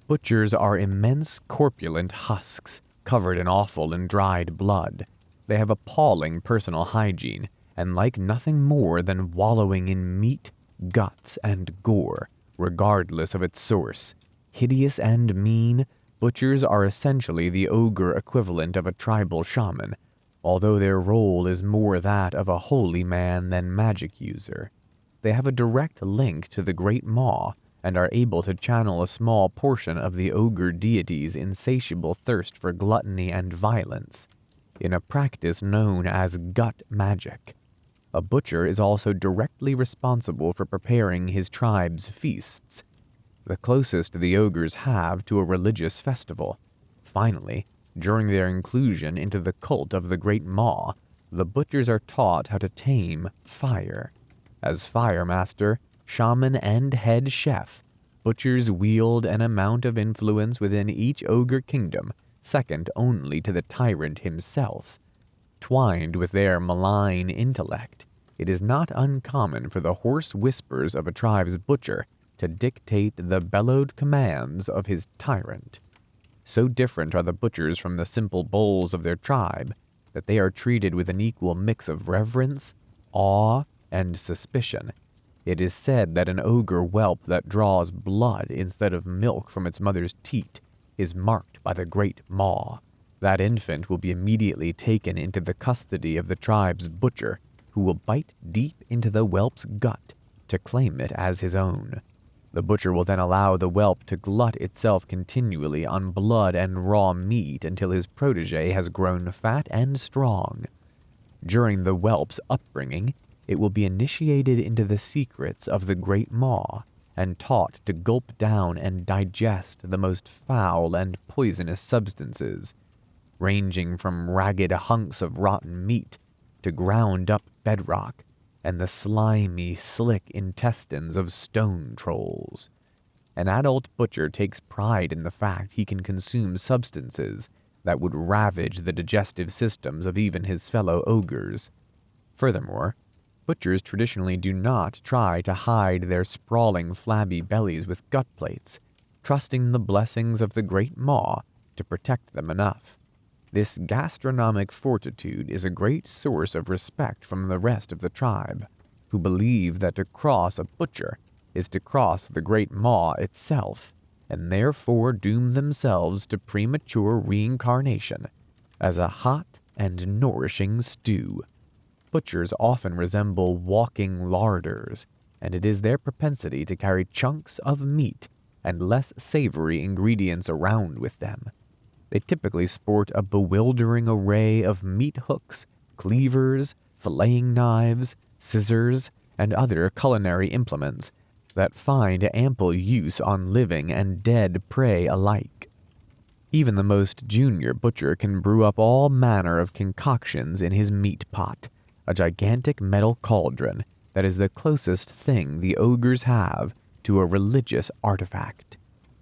Butchers are immense corpulent husks, covered in offal and dried blood. They have appalling personal hygiene, and like nothing more than wallowing in meat, guts, and gore, regardless of its source. Hideous and mean, butchers are essentially the ogre equivalent of a tribal shaman, although their role is more that of a holy man than magic user. They have a direct link to the Great Maw, and are able to channel a small portion of the ogre deity's insatiable thirst for gluttony and violence, in a practice known as gut magic. A butcher is also directly responsible for preparing his tribe's feasts, the closest the ogres have to a religious festival. Finally, during their inclusion into the cult of the Great Maw, the butchers are taught how to tame fire. As fire master, shaman, and head chef, butchers wield an amount of influence within each ogre kingdom, second only to the tyrant himself. Twined with their malign intellect, it is not uncommon for the hoarse whispers of a tribe's butcher to dictate the bellowed commands of his tyrant. So different are the butchers from the simple bulls of their tribe that they are treated with an equal mix of reverence, awe, and suspicion. It is said that an ogre whelp that draws blood instead of milk from its mother's teat is marked by the Great Maw. That infant will be immediately taken into the custody of the tribe's butcher, who will bite deep into the whelp's gut to claim it as his own. The butcher will then allow the whelp to glut itself continually on blood and raw meat until his protege has grown fat and strong. During the whelp's upbringing, it will be initiated into the secrets of the Great Maw and taught to gulp down and digest the most foul and poisonous substances, ranging from ragged hunks of rotten meat to ground-up bedrock and the slimy, slick intestines of stone trolls. An adult butcher takes pride in the fact he can consume substances that would ravage the digestive systems of even his fellow ogres. Furthermore, butchers traditionally do not try to hide their sprawling, flabby bellies with gut plates, trusting the blessings of the Great Maw to protect them enough. This gastronomic fortitude is a great source of respect from the rest of the tribe, who believe that to cross a butcher is to cross the Great Maw itself, and therefore doom themselves to premature reincarnation as a hot and nourishing stew. Butchers often resemble walking larders, and it is their propensity to carry chunks of meat and less savory ingredients around with them. They typically sport a bewildering array of meat hooks, cleavers, filleting knives, scissors, and other culinary implements that find ample use on living and dead prey alike. Even the most junior butcher can brew up all manner of concoctions in his meat pot, a gigantic metal cauldron that is the closest thing the ogres have to a religious artifact.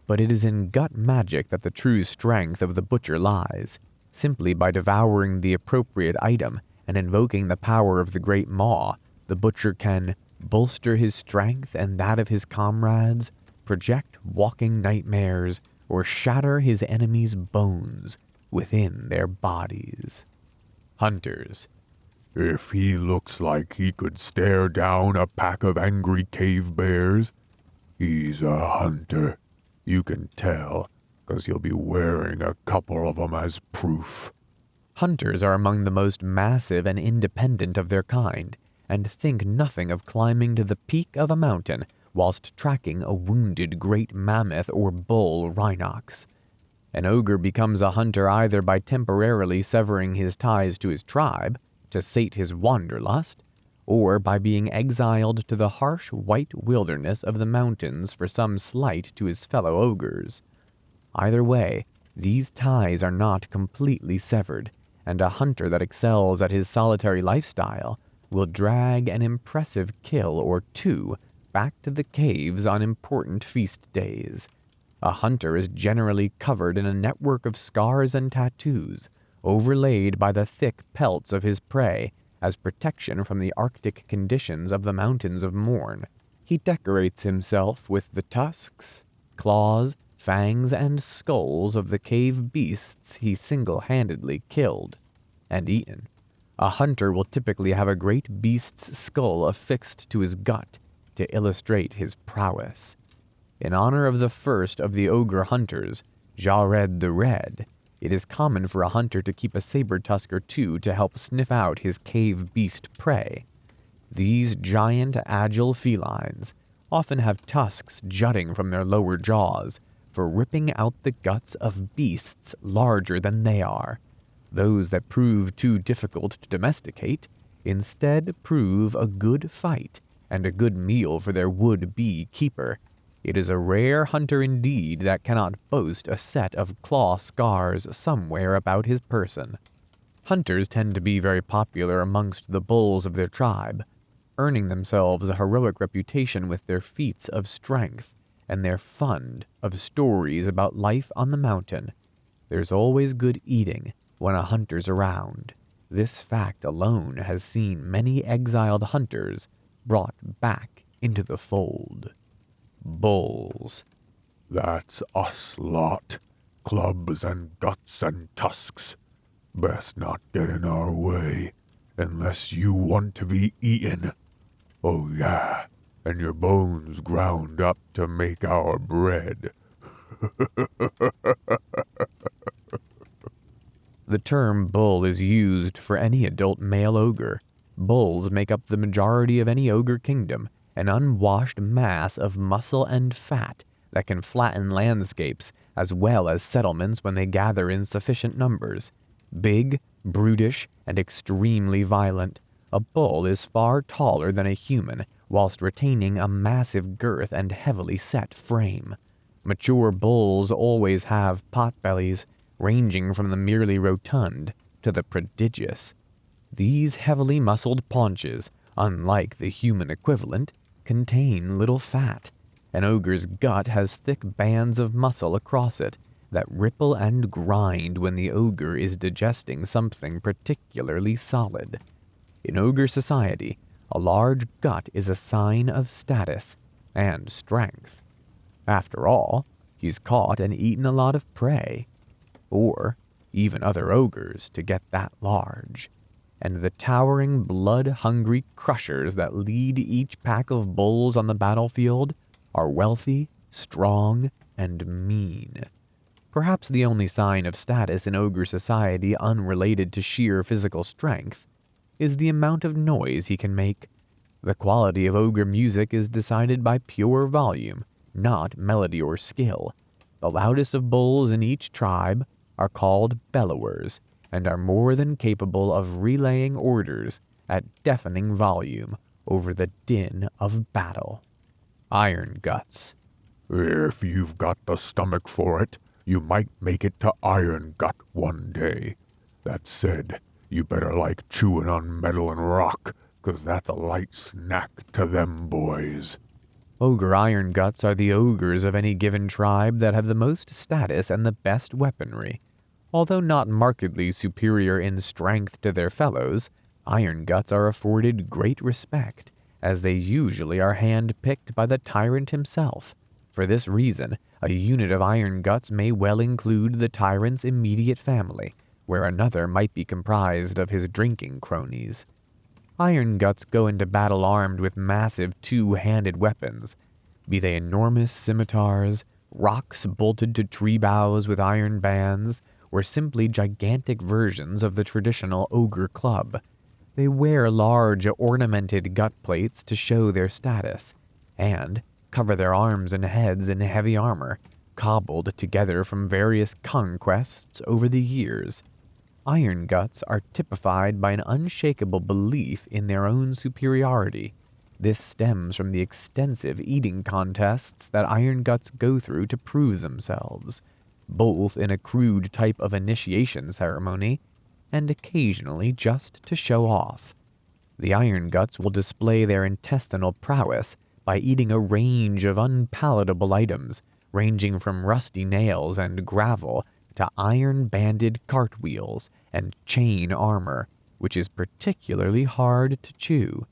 But it is in gut magic that the true strength of the butcher lies. Simply by devouring the appropriate item and invoking the power of the Great Maw, the butcher can bolster his strength and that of his comrades, project walking nightmares, or shatter his enemies' bones within their bodies. Hunters. If he looks like he could stare down a pack of angry cave bears, he's a hunter. You can tell, 'cause he'll be wearing a couple of 'em as proof. Hunters are among the most massive and independent of their kind, and think nothing of climbing to the peak of a mountain whilst tracking a wounded great mammoth or bull rhinox. An ogre becomes a hunter either by temporarily severing his ties to his tribe, to sate his wanderlust, or by being exiled to the harsh white wilderness of the mountains for some slight to his fellow ogres. Either way, these ties are not completely severed, and a hunter that excels at his solitary lifestyle will drag an impressive kill or two back to the caves on important feast days. A hunter is generally covered in a network of scars and tattoos, overlaid by the thick pelts of his prey as protection from the arctic conditions of the Mountains of Morn. He decorates himself with the tusks, claws, fangs, and skulls of the cave beasts he single-handedly killed and eaten. A hunter will typically have a great beast's skull affixed to his gut to illustrate his prowess. In honor of the first of the ogre hunters, Jared the Red, it is common for a hunter to keep a saber tusk or two to help sniff out his cave beast prey. These giant, agile felines often have tusks jutting from their lower jaws for ripping out the guts of beasts larger than they are. Those that prove too difficult to domesticate instead prove a good fight and a good meal for their would-be keeper. It is a rare hunter indeed that cannot boast a set of claw scars somewhere about his person. Hunters tend to be very popular amongst the bulls of their tribe, earning themselves a heroic reputation with their feats of strength and their fund of stories about life on the mountain. There's always good eating when a hunter's around. This fact alone has seen many exiled hunters brought back into the fold. Bulls. That's us lot. Clubs and guts and tusks. Best not get in our way, unless you want to be eaten. Oh yeah, and your bones ground up to make our bread. The term bull is used for any adult male ogre. Bulls make up the majority of any ogre kingdom, an unwashed mass of muscle and fat that can flatten landscapes as well as settlements when they gather in sufficient numbers. Big, brutish, and extremely violent, a bull is far taller than a human whilst retaining a massive girth and heavily set frame. Mature bulls always have potbellies, ranging from the merely rotund to the prodigious. These heavily muscled paunches, unlike the human equivalent, contain little fat. An ogre's gut has thick bands of muscle across it that ripple and grind when the ogre is digesting something particularly solid. In ogre society, a large gut is a sign of status and strength. After all, he's caught and eaten a lot of prey, or even other ogres to get that large. And the towering, blood-hungry crushers that lead each pack of bulls on the battlefield are wealthy, strong, and mean. Perhaps the only sign of status in ogre society unrelated to sheer physical strength is the amount of noise he can make. The quality of ogre music is decided by pure volume, not melody or skill. The loudest of bulls in each tribe are called bellowers, and are more than capable of relaying orders at deafening volume over the din of battle. Iron Guts. If you've got the stomach for it, you might make it to Iron Gut one day. That said, you better like chewing on metal and rock, 'cause that's a light snack to them boys. Ogre Iron Guts are the ogres of any given tribe that have the most status and the best weaponry. Although not markedly superior in strength to their fellows, Iron Guts are afforded great respect, as they usually are hand-picked by the tyrant himself. For this reason, a unit of Iron Guts may well include the tyrant's immediate family, where another might be comprised of his drinking cronies. Iron Guts go into battle armed with massive two-handed weapons, be they enormous scimitars, rocks bolted to tree boughs with iron bands, or simply gigantic versions of the traditional ogre club. They wear large ornamented gut plates to show their status, and cover their arms and heads in heavy armor, cobbled together from various conquests over the years. Iron Guts are typified by an unshakable belief in their own superiority. This stems from the extensive eating contests that Iron Guts go through to prove themselves, both in a crude type of initiation ceremony and occasionally just to show off. The Iron Guts will display their intestinal prowess by eating a range of unpalatable items, ranging from rusty nails and gravel to iron-banded cartwheels and chain armor, which is particularly hard to chew.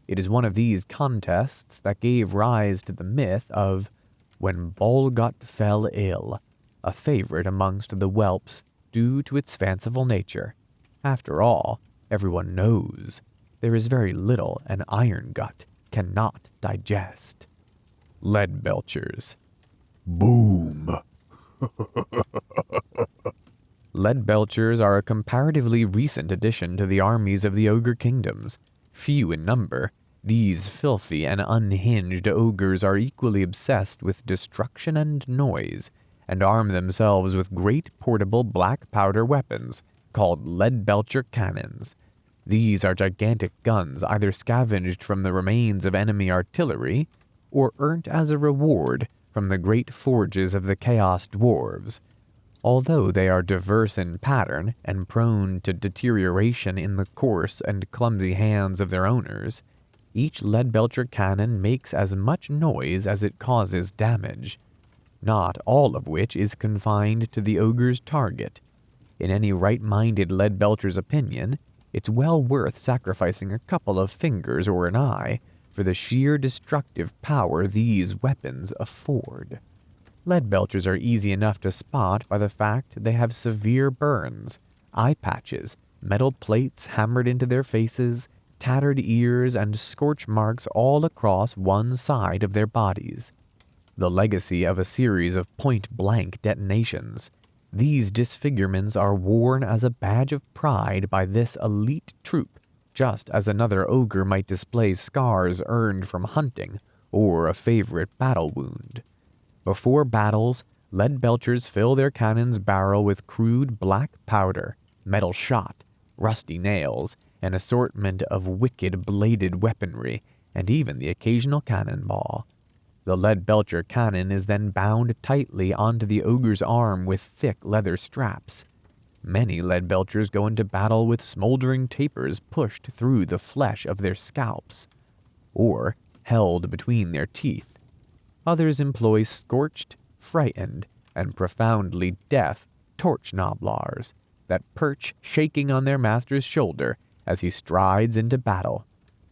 It is one of these contests that gave rise to the myth of when Bolgut fell ill, a favorite amongst the whelps due to its fanciful nature. After all, everyone knows there is very little an Iron Gut cannot digest. Lead Belchers. Boom. Lead Belchers are a comparatively recent addition to the armies of the Ogre Kingdoms. Few in number, these filthy and unhinged ogres are equally obsessed with destruction and noise, and arm themselves with great portable black powder weapons called Lead Belcher cannons. These are gigantic guns either scavenged from the remains of enemy artillery or earned as a reward from the great forges of the Chaos Dwarves. Although they are diverse in pattern and prone to deterioration in the coarse and clumsy hands of their owners, each Lead Belcher cannon makes as much noise as it causes damage, not all of which is confined to the ogre's target. In any right-minded Lead Belcher's opinion, it's well worth sacrificing a couple of fingers or an eye for the sheer destructive power these weapons afford. Lead Belchers are easy enough to spot by the fact they have severe burns, eye patches, metal plates hammered into their faces, tattered ears, and scorch marks all across one side of their bodies. The legacy of a series of point-blank detonations. These disfigurements are worn as a badge of pride by this elite troop, just as another ogre might display scars earned from hunting or a favorite battle wound. Before battles, Lead Belchers fill their cannon's barrel with crude black powder, metal shot, rusty nails, an assortment of wicked bladed weaponry, and even the occasional cannonball. The Lead Belcher cannon is then bound tightly onto the ogre's arm with thick leather straps. Many Lead Belchers go into battle with smoldering tapers pushed through the flesh of their scalps, or held between their teeth. Others employ scorched, frightened, and profoundly deaf torch Gnoblars that perch shaking on their master's shoulder as he strides into battle.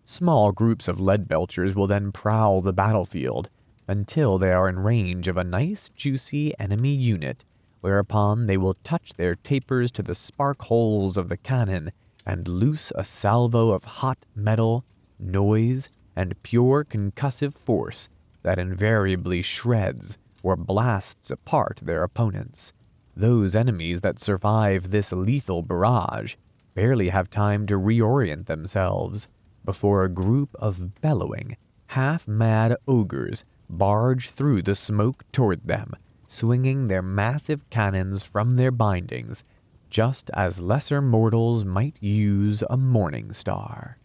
Small groups of Lead Belchers will then prowl the battlefield until they are in range of a nice, juicy enemy unit, whereupon they will touch their tapers to the spark holes of the cannon and loose a salvo of hot metal, noise, and pure concussive force that invariably shreds or blasts apart their opponents. Those enemies that survive this lethal barrage barely have time to reorient themselves before a group of bellowing, half-mad ogres barge through the smoke toward them, swinging their massive cannons from their bindings, just as lesser mortals might use a morning star.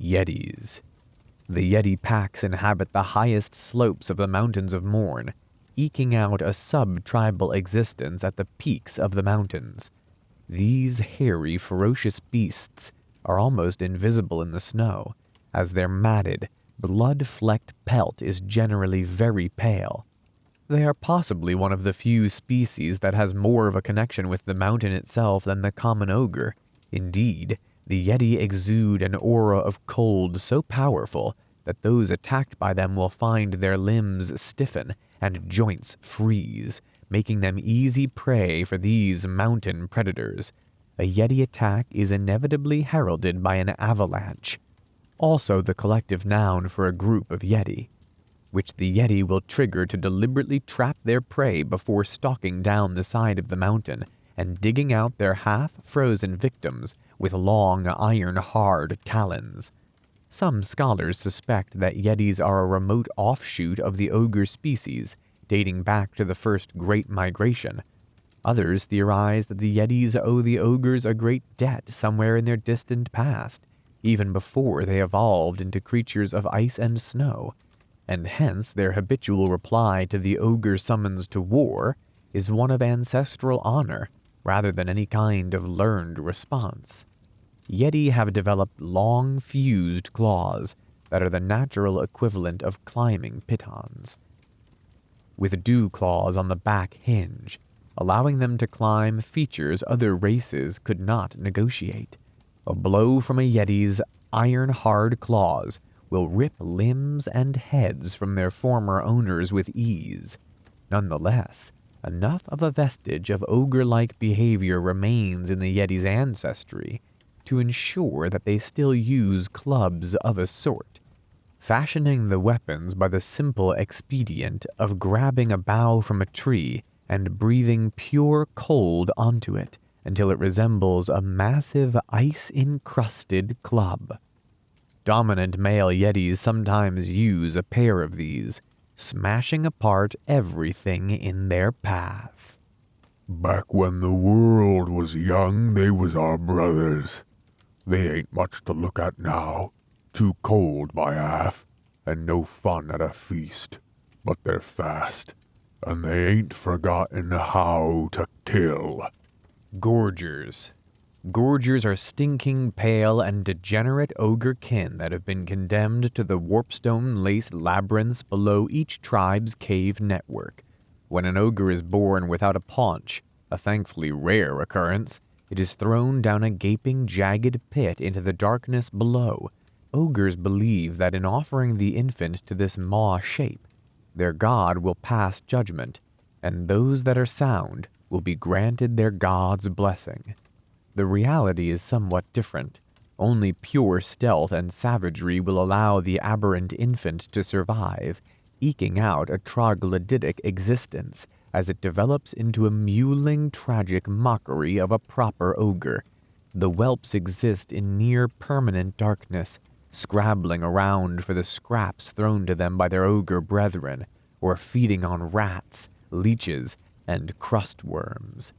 Yetis. The Yeti packs inhabit the highest slopes of the Mountains of Morn, eking out a sub-tribal existence at the peaks of the mountains. These hairy, ferocious beasts are almost invisible in the snow, as their matted, blood-flecked pelt is generally very pale. They are possibly one of the few species that has more of a connection with the mountain itself than the common ogre. Indeed, the Yeti exude an aura of cold so powerful that those attacked by them will find their limbs stiffen and joints freeze, making them easy prey for these mountain predators. A Yeti attack is inevitably heralded by an avalanche, also the collective noun for a group of Yeti, which the Yeti will trigger to deliberately trap their prey before stalking down the side of the mountain and digging out their half-frozen victims with long, iron-hard talons. Some scholars suspect that Yetis are a remote offshoot of the ogre species, dating back to the first Great Migration. Others theorize that the Yetis owe the ogres a great debt somewhere in their distant past, even before they evolved into creatures of ice and snow, and hence their habitual reply to the ogre summons to war is one of ancestral honor rather than any kind of learned response. Yeti have developed long, fused claws that are the natural equivalent of climbing pitons, with dew claws on the back hinge, allowing them to climb features other races could not negotiate. A blow from a Yeti's iron-hard claws will rip limbs and heads from their former owners with ease. Nonetheless, enough of a vestige of ogre-like behavior remains in the Yeti's ancestry to ensure that they still use clubs of a sort, fashioning the weapons by the simple expedient of grabbing a bough from a tree and breathing pure cold onto it until it resembles a massive ice-encrusted club. Dominant male Yetis sometimes use a pair of these, smashing apart everything in their path. Back when the world was young, they was our brothers. They ain't much to look at now. Too cold by half, and no fun at a feast. But they're fast, and they ain't forgotten how to kill. Gorgers. Gorgers are stinking, pale, and degenerate ogre kin that have been condemned to the warpstone-laced labyrinths below each tribe's cave network. When an ogre is born without a paunch, a thankfully rare occurrence, it is thrown down a gaping, jagged pit into the darkness below. Ogres believe that in offering the infant to this maw shape, their god will pass judgment, and those that are sound will be granted their god's blessing. The reality is somewhat different. Only pure stealth and savagery will allow the aberrant infant to survive, eking out a troglodytic existence as it develops into a mewling, tragic mockery of a proper ogre. The whelps exist in near-permanent darkness, scrabbling around for the scraps thrown to them by their ogre brethren, or feeding on rats, leeches, and crustworms.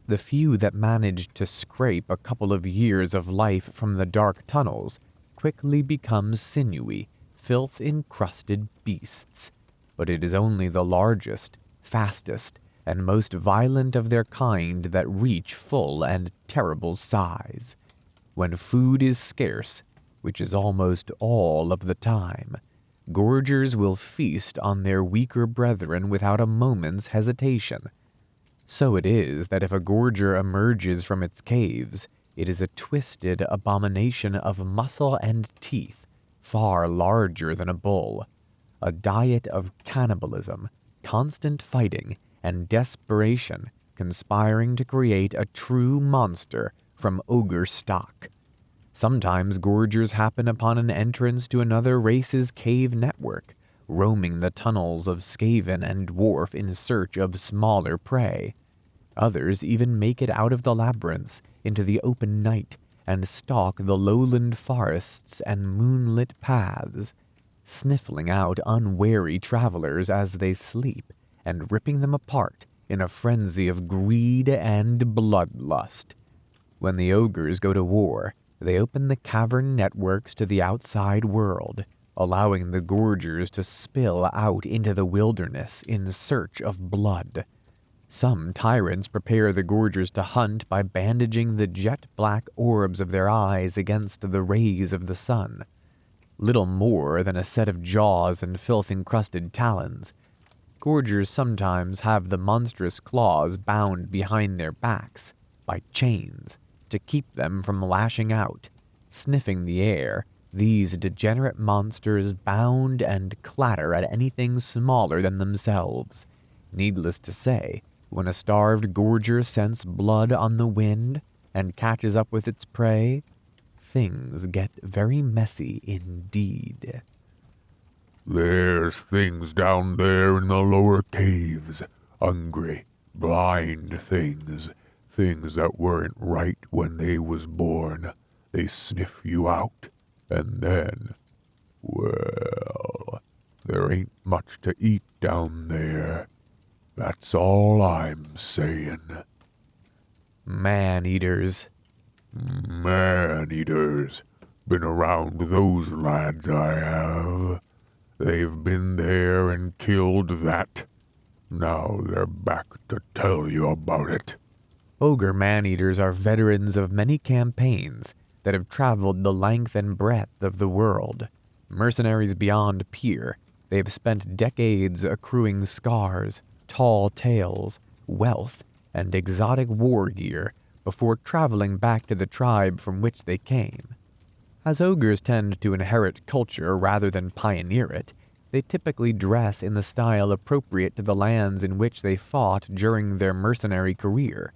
The few that manage to scrape a couple of years of life from the dark tunnels quickly become sinewy, filth-encrusted beasts. But it is only the largest, fastest, and most violent of their kind that reach full and terrible size. When food is scarce, which is almost all of the time, gorgers will feast on their weaker brethren without a moment's hesitation. So it is that if a gorger emerges from its caves, it is a twisted abomination of muscle and teeth, far larger than a bull. A diet of cannibalism, constant fighting, and desperation conspiring to create a true monster from ogre stock. Sometimes gorgers happen upon an entrance to another race's cave network, roaming the tunnels of Skaven and Dwarf in search of smaller prey. Others even make it out of the labyrinths into the open night and stalk the lowland forests and moonlit paths, sniffling out unwary travelers as they sleep and ripping them apart in a frenzy of greed and bloodlust. When the ogres go to war, they open the cavern networks to the outside world, allowing the gorgers to spill out into the wilderness in search of blood. Some tyrants prepare the gorgers to hunt by bandaging the jet-black orbs of their eyes against the rays of the sun. Little more than a set of jaws and filth-encrusted talons, gorgers sometimes have the monstrous claws bound behind their backs by chains to keep them from lashing out. Sniffing the air, these degenerate monsters bound and clatter at anything smaller than themselves. Needless to say, when a starved gorger scents blood on the wind and catches up with its prey, things get very messy indeed. There's things down there in the lower caves. Hungry, blind things. Things that weren't right when they was born. They sniff you out, and then, well, there ain't much to eat down there. That's all I'm saying. Man-eaters. Man-eaters. Been around those lads, I have. They've been there and killed that. Now they're back to tell you about it. Ogre man-eaters are veterans of many campaigns that have traveled the length and breadth of the world. Mercenaries beyond peer, they have spent decades accruing scars, tall tales, wealth, and exotic war gear before traveling back to the tribe from which they came. As ogres tend to inherit culture rather than pioneer it, they typically dress in the style appropriate to the lands in which they fought during their mercenary career.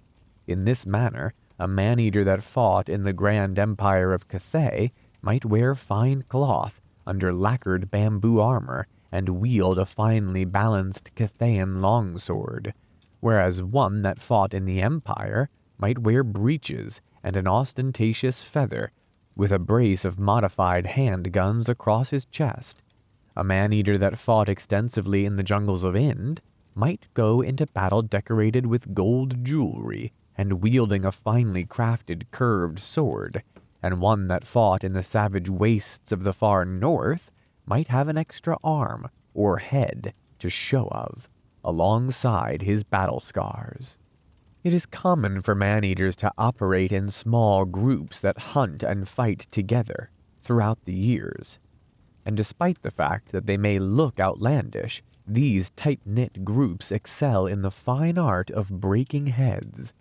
In this manner, a man-eater that fought in the Grand Empire of Cathay might wear fine cloth under lacquered bamboo armor and wield a finely balanced Cathayan longsword, whereas one that fought in the Empire might wear breeches and an ostentatious feather, with a brace of modified handguns across his chest. A man-eater that fought extensively in the jungles of Ind might go into battle decorated with gold jewelry and wielding a finely crafted curved sword, and one that fought in the savage wastes of the far north might have an extra arm or head to show of, alongside his battle scars. It is common for man-eaters to operate in small groups that hunt and fight together throughout the years. And despite the fact that they may look outlandish, these tight-knit groups excel in the fine art of breaking heads.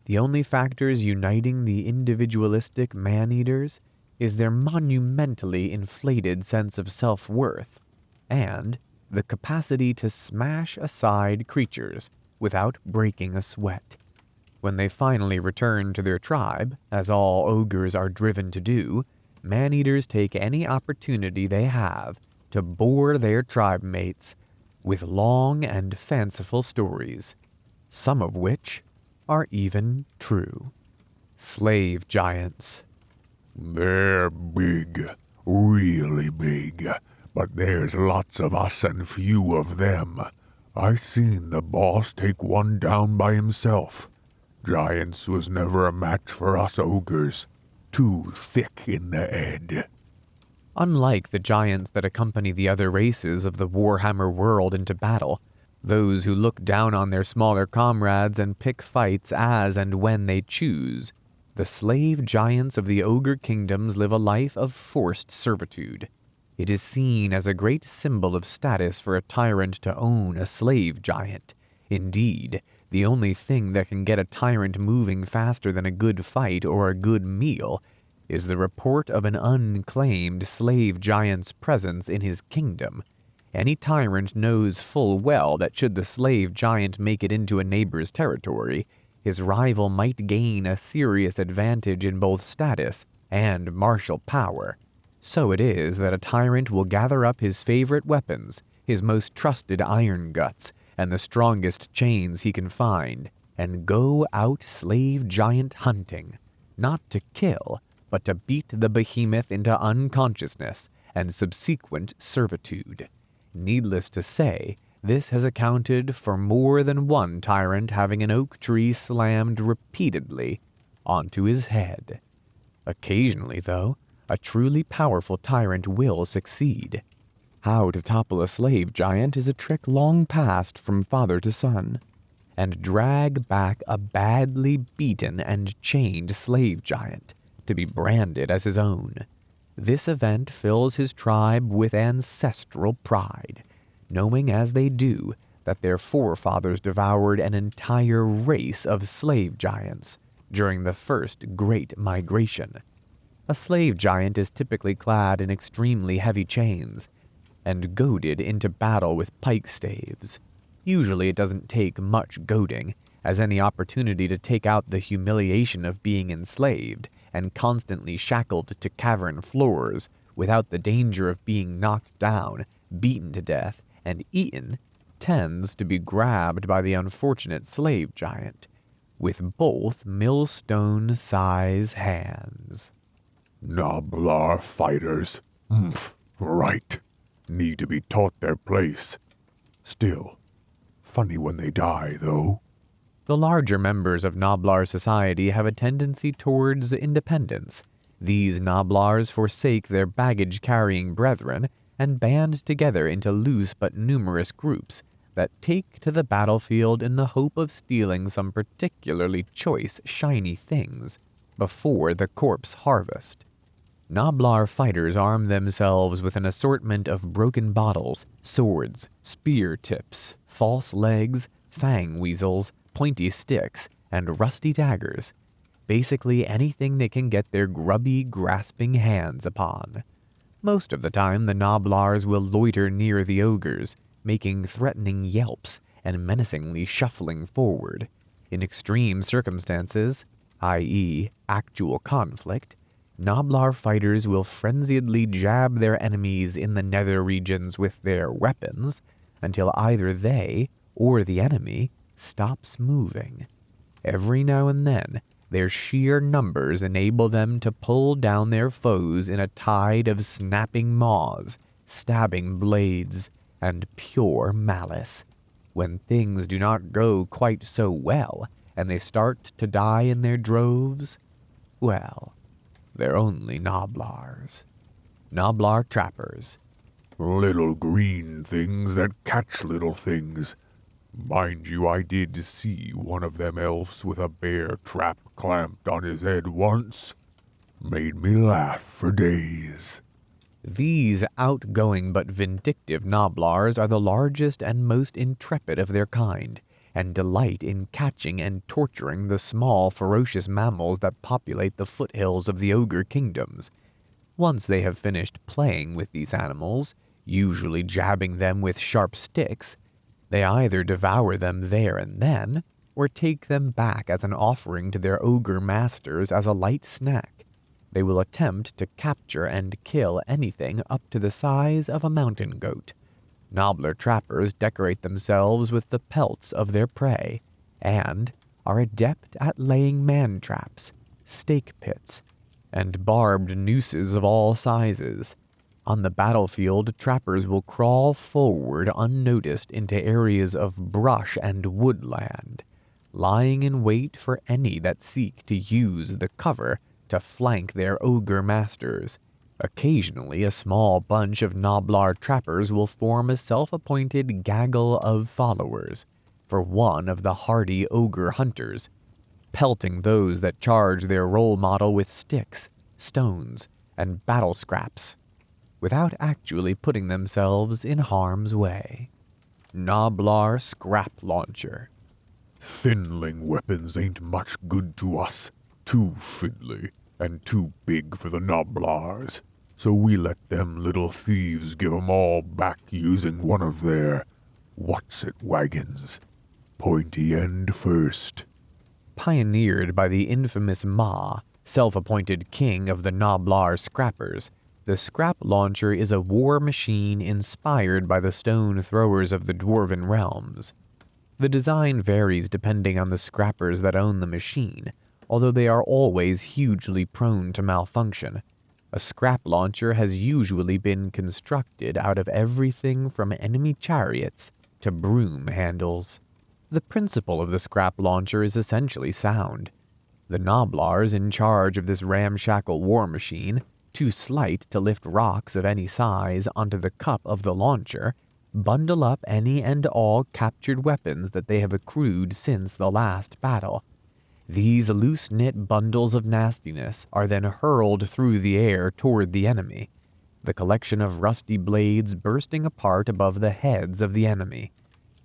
The only factors uniting the individualistic man-eaters is their monumentally inflated sense of self-worth and the capacity to smash aside creatures without breaking a sweat. When they finally return to their tribe, as all ogres are driven to do, man-eaters take any opportunity they have to bore their tribe mates with long and fanciful stories, some of which are even true. Slave giants. They're big, really big, but there's lots of us and few of them. I seen the boss take one down by himself. Giants was never a match for us ogres. Too thick in the head. Unlike the giants that accompany the other races of the Warhammer world into battle, those who look down on their smaller comrades and pick fights as and when they choose, the slave giants of the Ogre Kingdoms live a life of forced servitude. It is seen as a great symbol of status for a tyrant to own a slave giant. Indeed, the only thing that can get a tyrant moving faster than a good fight or a good meal is the report of an unclaimed slave giant's presence in his kingdom. Any tyrant knows full well that should the slave giant make it into a neighbor's territory, his rival might gain a serious advantage in both status and martial power. So it is that a tyrant will gather up his favorite weapons, his most trusted iron guts, and the strongest chains he can find, and go out slave giant hunting, not to kill, but to beat the behemoth into unconsciousness and subsequent servitude. Needless to say, this has accounted for more than one tyrant having an oak tree slammed repeatedly onto his head. Occasionally, though, a truly powerful tyrant will succeed. How to topple a slave giant is a trick long passed from father to son, and drag back a badly beaten and chained slave giant to be branded as his own. This event fills his tribe with ancestral pride, knowing as they do that their forefathers devoured an entire race of slave giants during the first Great Migration. A slave giant is typically clad in extremely heavy chains and goaded into battle with pike staves. Usually it doesn't take much goading, as any opportunity to take out the humiliation of being enslaved and constantly shackled to cavern floors without the danger of being knocked down, beaten to death, and eaten tends to be grabbed by the unfortunate slave giant with both millstone-size hands. Gnoblar fighters. Right. Need to be taught their place. Still, funny when they die, though. The larger members of Gnoblar society have a tendency towards independence. These Gnoblars forsake their baggage-carrying brethren and band together into loose but numerous groups that take to the battlefield in the hope of stealing some particularly choice, shiny things before the corpse harvest. Gnoblar fighters arm themselves with an assortment of broken bottles, swords, spear tips, false legs, fang weasels, pointy sticks, and rusty daggers. Basically anything they can get their grubby, grasping hands upon. Most of the time, the Gnoblars will loiter near the ogres, making threatening yelps and menacingly shuffling forward. In extreme circumstances, i.e., actual conflict, Gnoblar fighters will frenziedly jab their enemies in the nether regions with their weapons until either they or the enemy stops moving. Every now and then, their sheer numbers enable them to pull down their foes in a tide of snapping maws, stabbing blades, and pure malice. When things do not go quite so well, and they start to die in their droves, well, they're only Gnoblars. Gnoblar trappers. Little green things that catch little things. Mind you, I did see one of them elves with a bear trap clamped on his head once. Made me laugh for days. These outgoing but vindictive Gnoblars are the largest and most intrepid of their kind, and delight in catching and torturing the small, ferocious mammals that populate the foothills of the Ogre Kingdoms. Once they have finished playing with these animals, usually jabbing them with sharp sticks, they either devour them there and then, or take them back as an offering to their ogre masters as a light snack. They will attempt to capture and kill anything up to the size of a mountain goat. Gnoblar trappers decorate themselves with the pelts of their prey, and are adept at laying man-traps, stake pits, and barbed nooses of all sizes. On the battlefield, trappers will crawl forward unnoticed into areas of brush and woodland, lying in wait for any that seek to use the cover to flank their ogre masters. Occasionally, a small bunch of Gnoblar trappers will form a self-appointed gaggle of followers for one of the hardy ogre hunters, pelting those that charge their role model with sticks, stones, and battle scraps, without actually putting themselves in harm's way. Gnoblar Scrap Launcher. Thinling weapons ain't much good to us. Too fiddly and too big for the Gnoblars. So we let them little thieves give 'em all back using one of their what's-it wagons. Pointy end first. Pioneered by the infamous Maw, self-appointed king of the Gnoblar Scrappers, the Scrap Launcher is a war machine inspired by the stone throwers of the Dwarven realms. The design varies depending on the scrappers that own the machine, although they are always hugely prone to malfunction. A scrap launcher has usually been constructed out of everything from enemy chariots to broom handles. The principle of the scrap launcher is essentially sound. The Gnoblars in charge of this ramshackle war machine, too slight to lift rocks of any size onto the cup of the launcher, bundle up any and all captured weapons that they have accrued since the last battle. These loose-knit bundles of nastiness are then hurled through the air toward the enemy, the collection of rusty blades bursting apart above the heads of the enemy.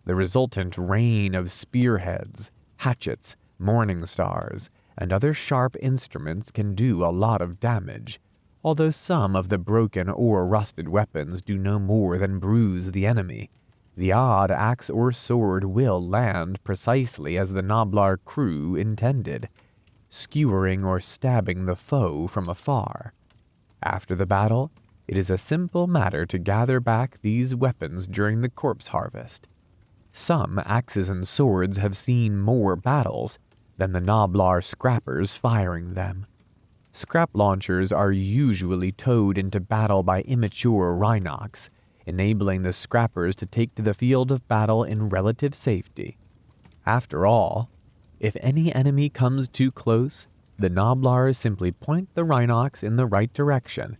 The resultant rain of spearheads, hatchets, morning stars, and other sharp instruments can do a lot of damage, although some of the broken or rusted weapons do no more than bruise the enemy. The odd axe or sword will land precisely as the Gnoblar crew intended, skewering or stabbing the foe from afar. After the battle, it is a simple matter to gather back these weapons during the corpse harvest. Some axes and swords have seen more battles than the Gnoblar scrappers firing them. Scrap launchers are usually towed into battle by immature Rhinocs, enabling the scrappers to take to the field of battle in relative safety. After all, If any enemy comes too close, the Gnoblars simply point the Rhinox in the right direction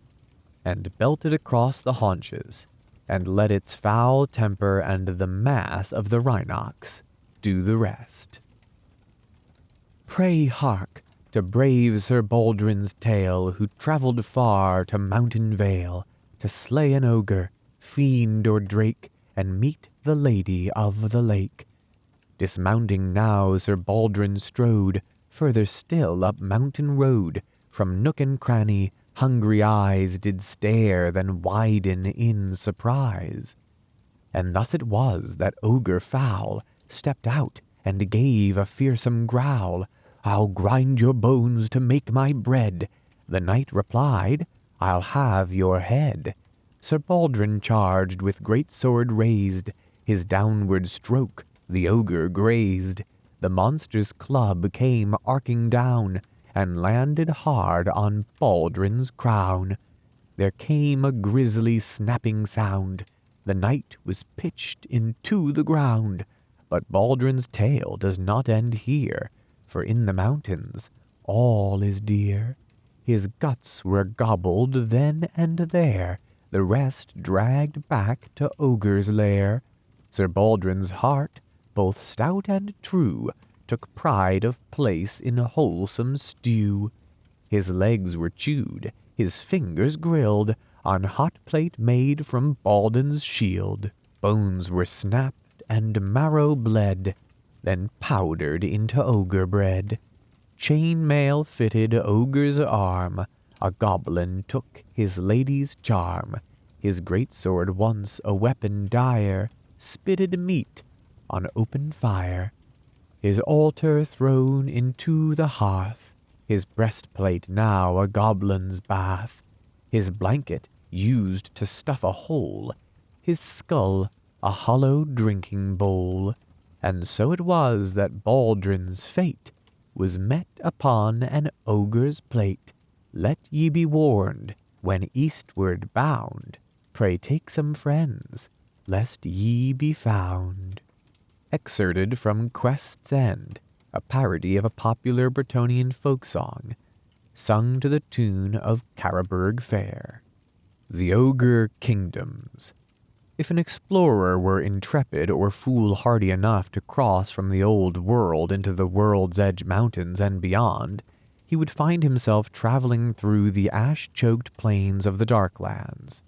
and belt it across the haunches, and let its foul temper and the mass of the Rhinox do the rest. Pray hark to brave Sir Baldrin's tale, who travelled far to mountain vale, to slay an ogre, fiend or drake, and meet the Lady of the Lake. Dismounting now, Sir Baldrin strode further still up mountain road. From nook and cranny, hungry eyes did stare, then widen in surprise. And thus it was that ogre foul stepped out and gave a fearsome growl. "I'll grind your bones to make my bread." The knight replied, "I'll have your head." Sir Baldrin charged with great sword raised. His downward stroke the ogre grazed. The monster's club came arcing down and landed hard on Baldrin's crown. There came a grisly snapping sound. The knight was pitched into the ground. But Baldrin's tale does not end here, for in the mountains all is dear. His guts were gobbled then and there, the rest dragged back to Ogre's lair. Sir Baldrin's heart, both stout and true, took pride of place in wholesome stew. His legs were chewed, his fingers grilled, on hot plate made from Baldrin's shield. Bones were snapped and marrow bled, then powdered into ogre bread. Chain mail fitted ogre's arm, a goblin took his lady's charm. His great sword once a weapon dire, spitted meat on open fire. His altar thrown into the hearth, his breastplate now a goblin's bath. His blanket used to stuff a hole, his skull a hollow drinking bowl. And so it was that Baldrin's fate was met upon an ogre's plate. Let ye be warned, when eastward bound, pray take some friends, lest ye be found. Excerpted from Quest's End, a parody of a popular Bretonnian folk song, sung to the tune of Caraburg Fair. The Ogre Kingdoms. If an explorer were intrepid or foolhardy enough to cross from the old world into the World's Edge Mountains and beyond, he would find himself traveling through the ash-choked plains of the Darklands.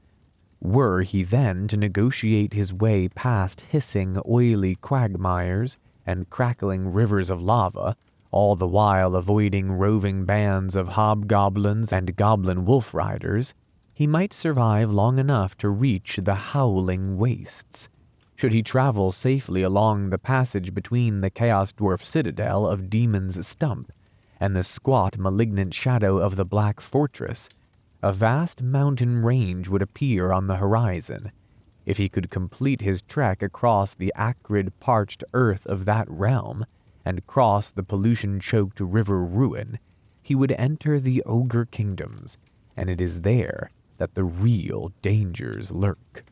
Were he then to negotiate his way past hissing, oily quagmires and crackling rivers of lava, all the while avoiding roving bands of hobgoblins and goblin wolf riders, he might survive long enough to reach the howling wastes. Should he travel safely along the passage between the Chaos Dwarf citadel of Demon's Stump and the squat, malignant shadow of the Black Fortress, a vast mountain range would appear on the horizon. If he could complete his trek across the acrid, parched earth of that realm and cross the pollution-choked river Ruin, he would enter the Ogre Kingdoms, and it is there that the real dangers lurk.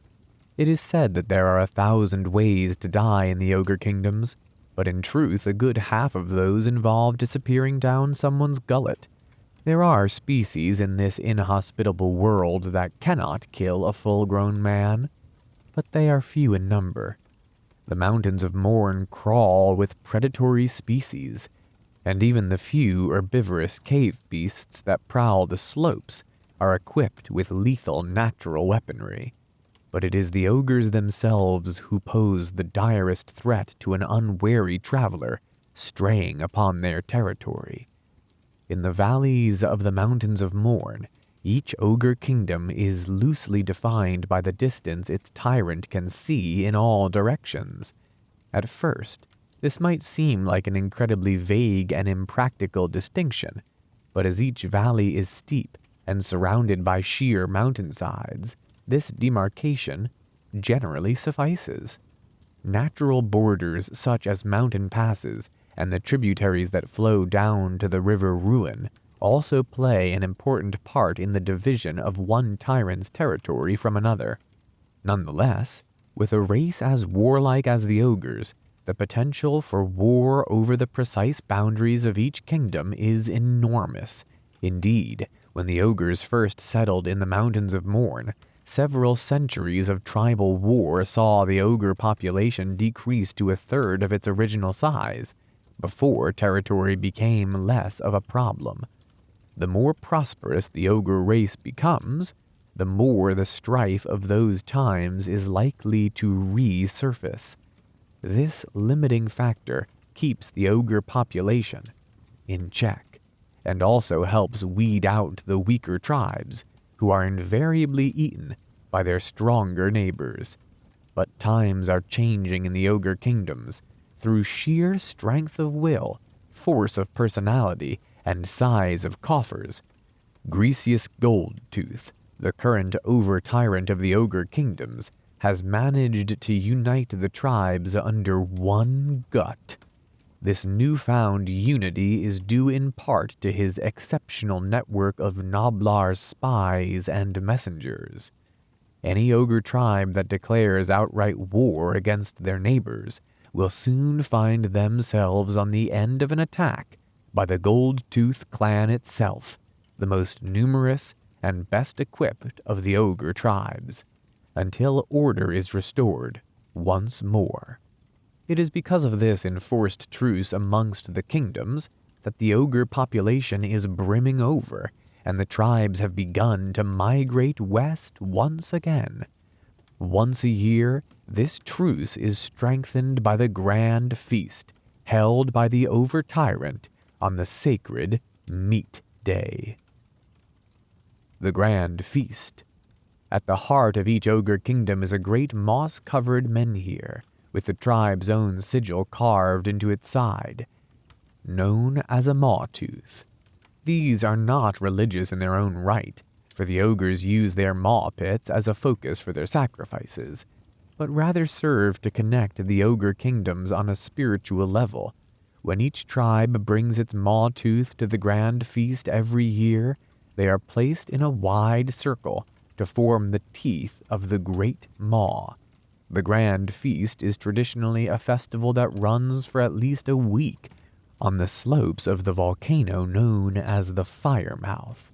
It is said that there are 1,000 ways to die in the Ogre Kingdoms, but in truth a good half of those involve disappearing down someone's gullet. There are species in this inhospitable world that cannot kill a full-grown man, but they are few in number. The Mountains of Morn crawl with predatory species, and even the few herbivorous cave beasts that prowl the slopes are equipped with lethal natural weaponry. But it is the ogres themselves who pose the direst threat to an unwary traveler straying upon their territory. In the valleys of the Mountains of Morn, each ogre kingdom is loosely defined by the distance its tyrant can see in all directions. At first, this might seem like an incredibly vague and impractical distinction, but as each valley is steep and surrounded by sheer mountainsides, this demarcation generally suffices. Natural borders such as mountain passes and the tributaries that flow down to the river Ruin also play an important part in the division of one tyrant's territory from another. Nonetheless, with a race as warlike as the ogres, the potential for war over the precise boundaries of each kingdom is enormous. Indeed, when the ogres first settled in the Mountains of Morn, several centuries of tribal war saw the ogre population decrease to a third of its original size, before territory became less of a problem. The more prosperous the ogre race becomes, the more the strife of those times is likely to resurface. This limiting factor keeps the ogre population in check, and also helps weed out the weaker tribes, who are invariably eaten by their stronger neighbors. But times are changing in the Ogre Kingdoms. Through sheer strength of will, force of personality, and size of coffers, Greasus Goldtooth, the current over-tyrant of the Ogre Kingdoms, has managed to unite the tribes under one gut. This newfound unity is due in part to his exceptional network of Gnoblars spies and messengers. Any ogre tribe that declares outright war against their neighbors will soon find themselves on the end of an attack by the Goldtooth clan itself, the most numerous and best equipped of the ogre tribes, until order is restored once more. It is because of this enforced truce amongst the kingdoms that the ogre population is brimming over, and the tribes have begun to migrate west once again. Once a year, this truce is strengthened by the grand feast held by the over-tyrant on the sacred Meat Day. The Grand Feast. At the heart of each ogre kingdom is a great moss-covered menhir, with the tribe's own sigil carved into its side, known as a maw-tooth. These are not religious in their own right, for the ogres use their maw pits as a focus for their sacrifices, but rather serve to connect the ogre kingdoms on a spiritual level. When each tribe brings its maw-tooth to the grand feast every year, they are placed in a wide circle to form the teeth of the Great Maw. The grand feast is traditionally a festival that runs for at least a week on the slopes of the volcano known as the Firemouth.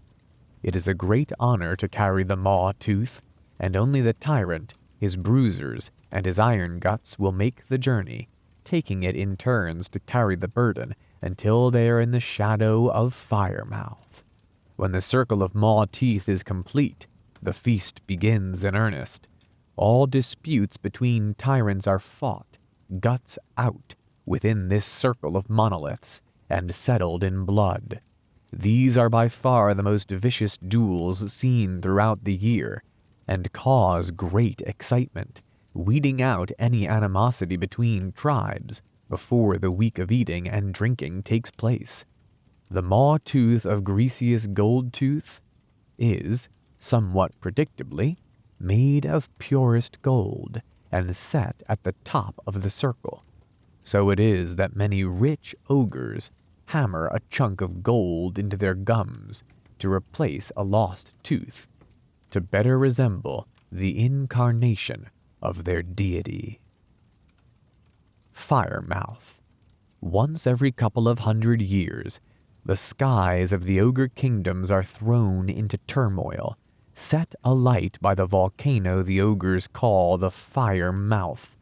It is a great honor to carry the maw-tooth, and only the tyrant, his bruisers, and his iron guts will make the journey, taking it in turns to carry the burden until they are in the shadow of Firemouth. When the circle of maw-teeth is complete, the feast begins in earnest. All disputes between tyrants are fought, guts out, within this circle of monoliths, and settled in blood. These are by far the most vicious duels seen throughout the year, and cause great excitement, weeding out any animosity between tribes before the week of eating and drinking takes place. The maw-tooth of Greasus Goldtooth is, somewhat predictably, made of purest gold and set at the top of the circle. So it is that many rich ogres hammer a chunk of gold into their gums to replace a lost tooth, to better resemble the incarnation of their deity. Firemouth. Once every couple of 100 years, the skies of the ogre kingdoms are thrown into turmoil, set alight by the volcano the ogres call the Firemouth.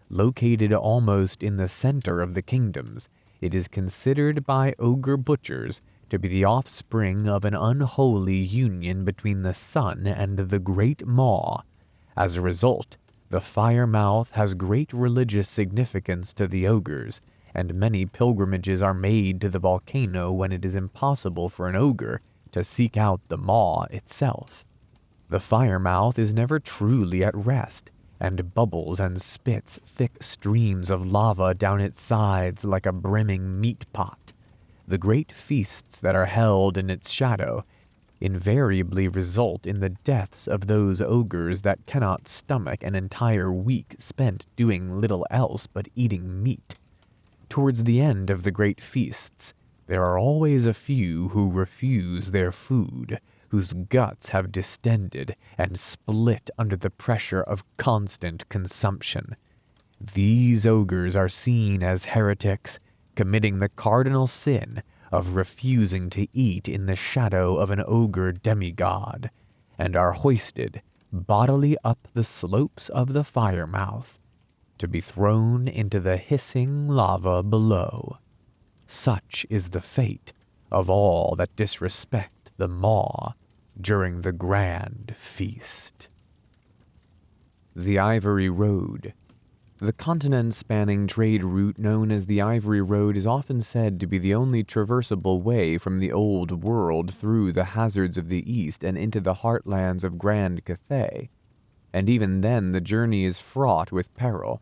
Located almost in the center of the kingdoms, it is considered by ogre butchers to be the offspring of an unholy union between the sun and the Great Maw. As a result, the Firemouth has great religious significance to the ogres, and many pilgrimages are made to the volcano when it is impossible for an ogre to seek out the Maw itself. The Firemouth is never truly at rest, and bubbles and spits thick streams of lava down its sides like a brimming meat pot. The great feasts that are held in its shadow invariably result in the deaths of those ogres that cannot stomach an entire week spent doing little else but eating meat. Towards the end of the great feasts, there are always a few who refuse their food, whose guts have distended and split under the pressure of constant consumption. These ogres are seen as heretics, committing the cardinal sin of refusing to eat in the shadow of an ogre demigod, and are hoisted bodily up the slopes of the firemouth, to be thrown into the hissing lava below. Such is the fate of all that disrespect the Maw during the grand feast. The Ivory Road. The continent-spanning trade route known as the Ivory Road is often said to be the only traversable way from the Old World through the hazards of the East and into the heartlands of Grand Cathay, and even then the journey is fraught with peril.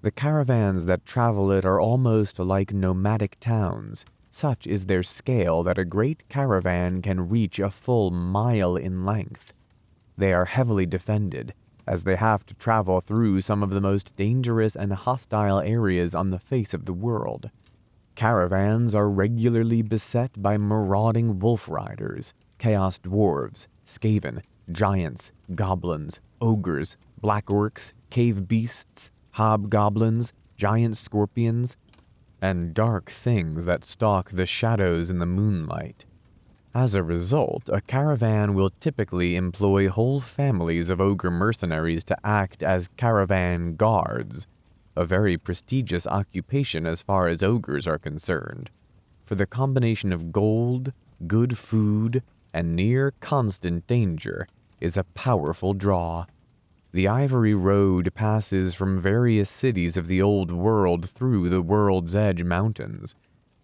The caravans that travel it are almost like nomadic towns. Such is their scale that a great caravan can reach a full mile in length. They are heavily defended, as they have to travel through some of the most dangerous and hostile areas on the face of the world. Caravans are regularly beset by marauding wolf riders, chaos dwarves, skaven, giants, goblins, ogres, black orcs, cave beasts, hobgoblins, giant scorpions, and dark things that stalk the shadows in the moonlight. As a result, a caravan will typically employ whole families of ogre mercenaries to act as caravan guards, a very prestigious occupation as far as ogres are concerned, for the combination of gold, good food, and near constant danger is a powerful draw. The Ivory Road passes from various cities of the Old World through the World's Edge Mountains,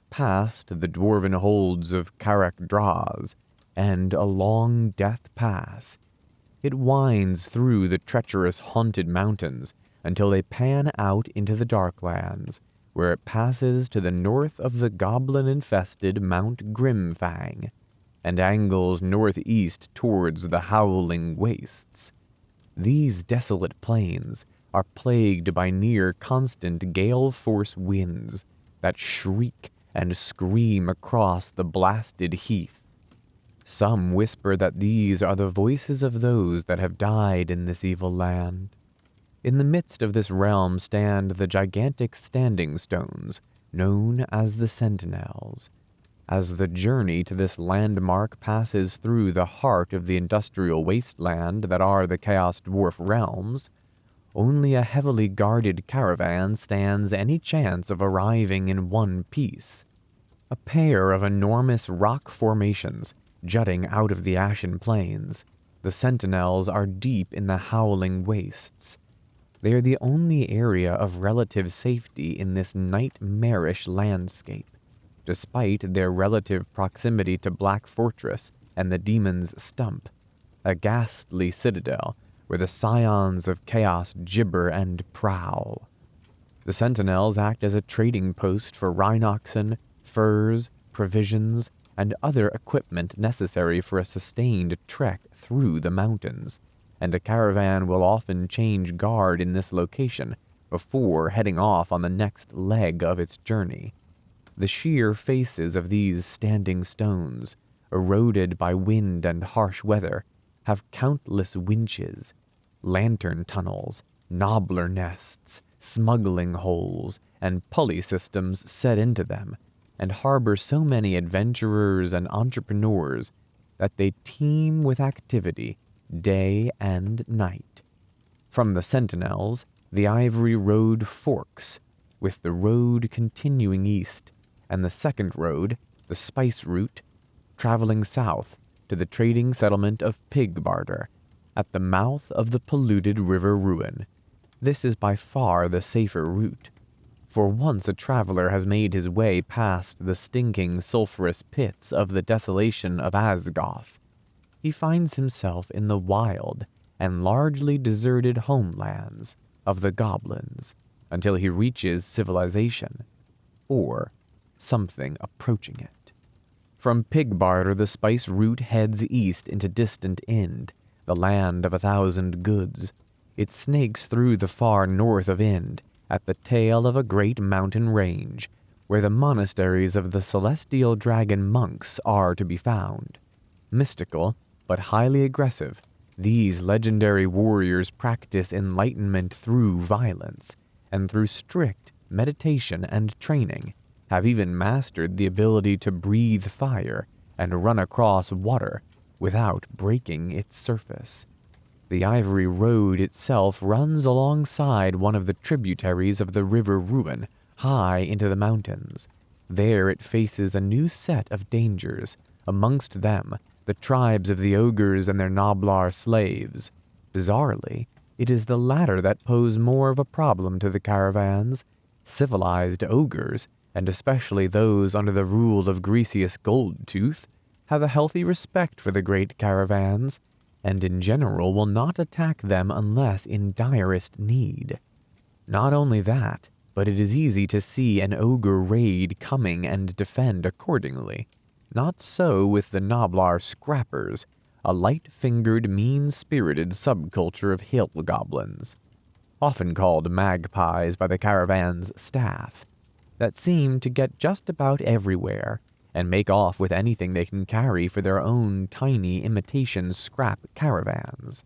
past the dwarven holds of Karak-Draz, and along Death Pass. It winds through the treacherous haunted mountains until they pan out into the Darklands, where it passes to the north of the goblin-infested Mount Grimfang, and angles northeast towards the Howling Wastes. These desolate plains are plagued by near-constant gale-force winds that shriek and scream across the blasted heath. Some whisper that these are the voices of those that have died in this evil land. In the midst of this realm stand the gigantic standing stones, known as the Sentinels. As the journey to this landmark passes through the heart of the industrial wasteland that are the Chaos Dwarf realms, only a heavily guarded caravan stands any chance of arriving in one piece. A pair of enormous rock formations jutting out of the ashen plains, the Sentinels are deep in the Howling Wastes. They are the only area of relative safety in this nightmarish landscape, despite their relative proximity to Black Fortress and the Demon's Stump, a ghastly citadel where the scions of chaos gibber and prowl. The Sentinels act as a trading post for rhinoxen, furs, provisions, and other equipment necessary for a sustained trek through the mountains, and a caravan will often change guard in this location before heading off on the next leg of its journey. The sheer faces of these standing stones, eroded by wind and harsh weather, have countless winches, lantern tunnels, Gnoblar nests, smuggling holes, and pulley systems set into them, and harbor so many adventurers and entrepreneurs that they teem with activity day and night. From the Sentinels, the Ivory Road forks, with the road continuing east, and the second road, the Spice Route, traveling south to the trading settlement of Pigbarter, at the mouth of the polluted River Ruin. This is by far the safer route, for once a traveler has made his way past the stinking sulphurous pits of the desolation of Asgoth, he finds himself in the wild and largely deserted homelands of the goblins until he reaches civilization, or something approaching it. From Pigbarter, the Spice Route heads east into distant Ind, the land of 1,000 goods. It snakes through the far north of Ind, at the tail of a great mountain range, where the monasteries of the celestial dragon monks are to be found. Mystical, but highly aggressive, these legendary warriors practice enlightenment through violence, and through strict meditation and training, have even mastered the ability to breathe fire and run across water without breaking its surface. The Ivory Road itself runs alongside one of the tributaries of the River Ruin, high into the mountains. There it faces a new set of dangers, amongst them the tribes of the Ogres and their Gnoblar slaves. Bizarrely, it is the latter that pose more of a problem to the caravans. Civilized Ogres, and especially those under the rule of Greasus Goldtooth, have a healthy respect for the great caravans, and in general will not attack them unless in direst need. Not only that, but it is easy to see an ogre raid coming and defend accordingly. Not so with the Gnoblar Scrappers, a light-fingered, mean-spirited subculture of hill goblins, often called magpies by the caravan's staff, that seem to get just about everywhere and make off with anything they can carry for their own tiny imitation scrap caravans.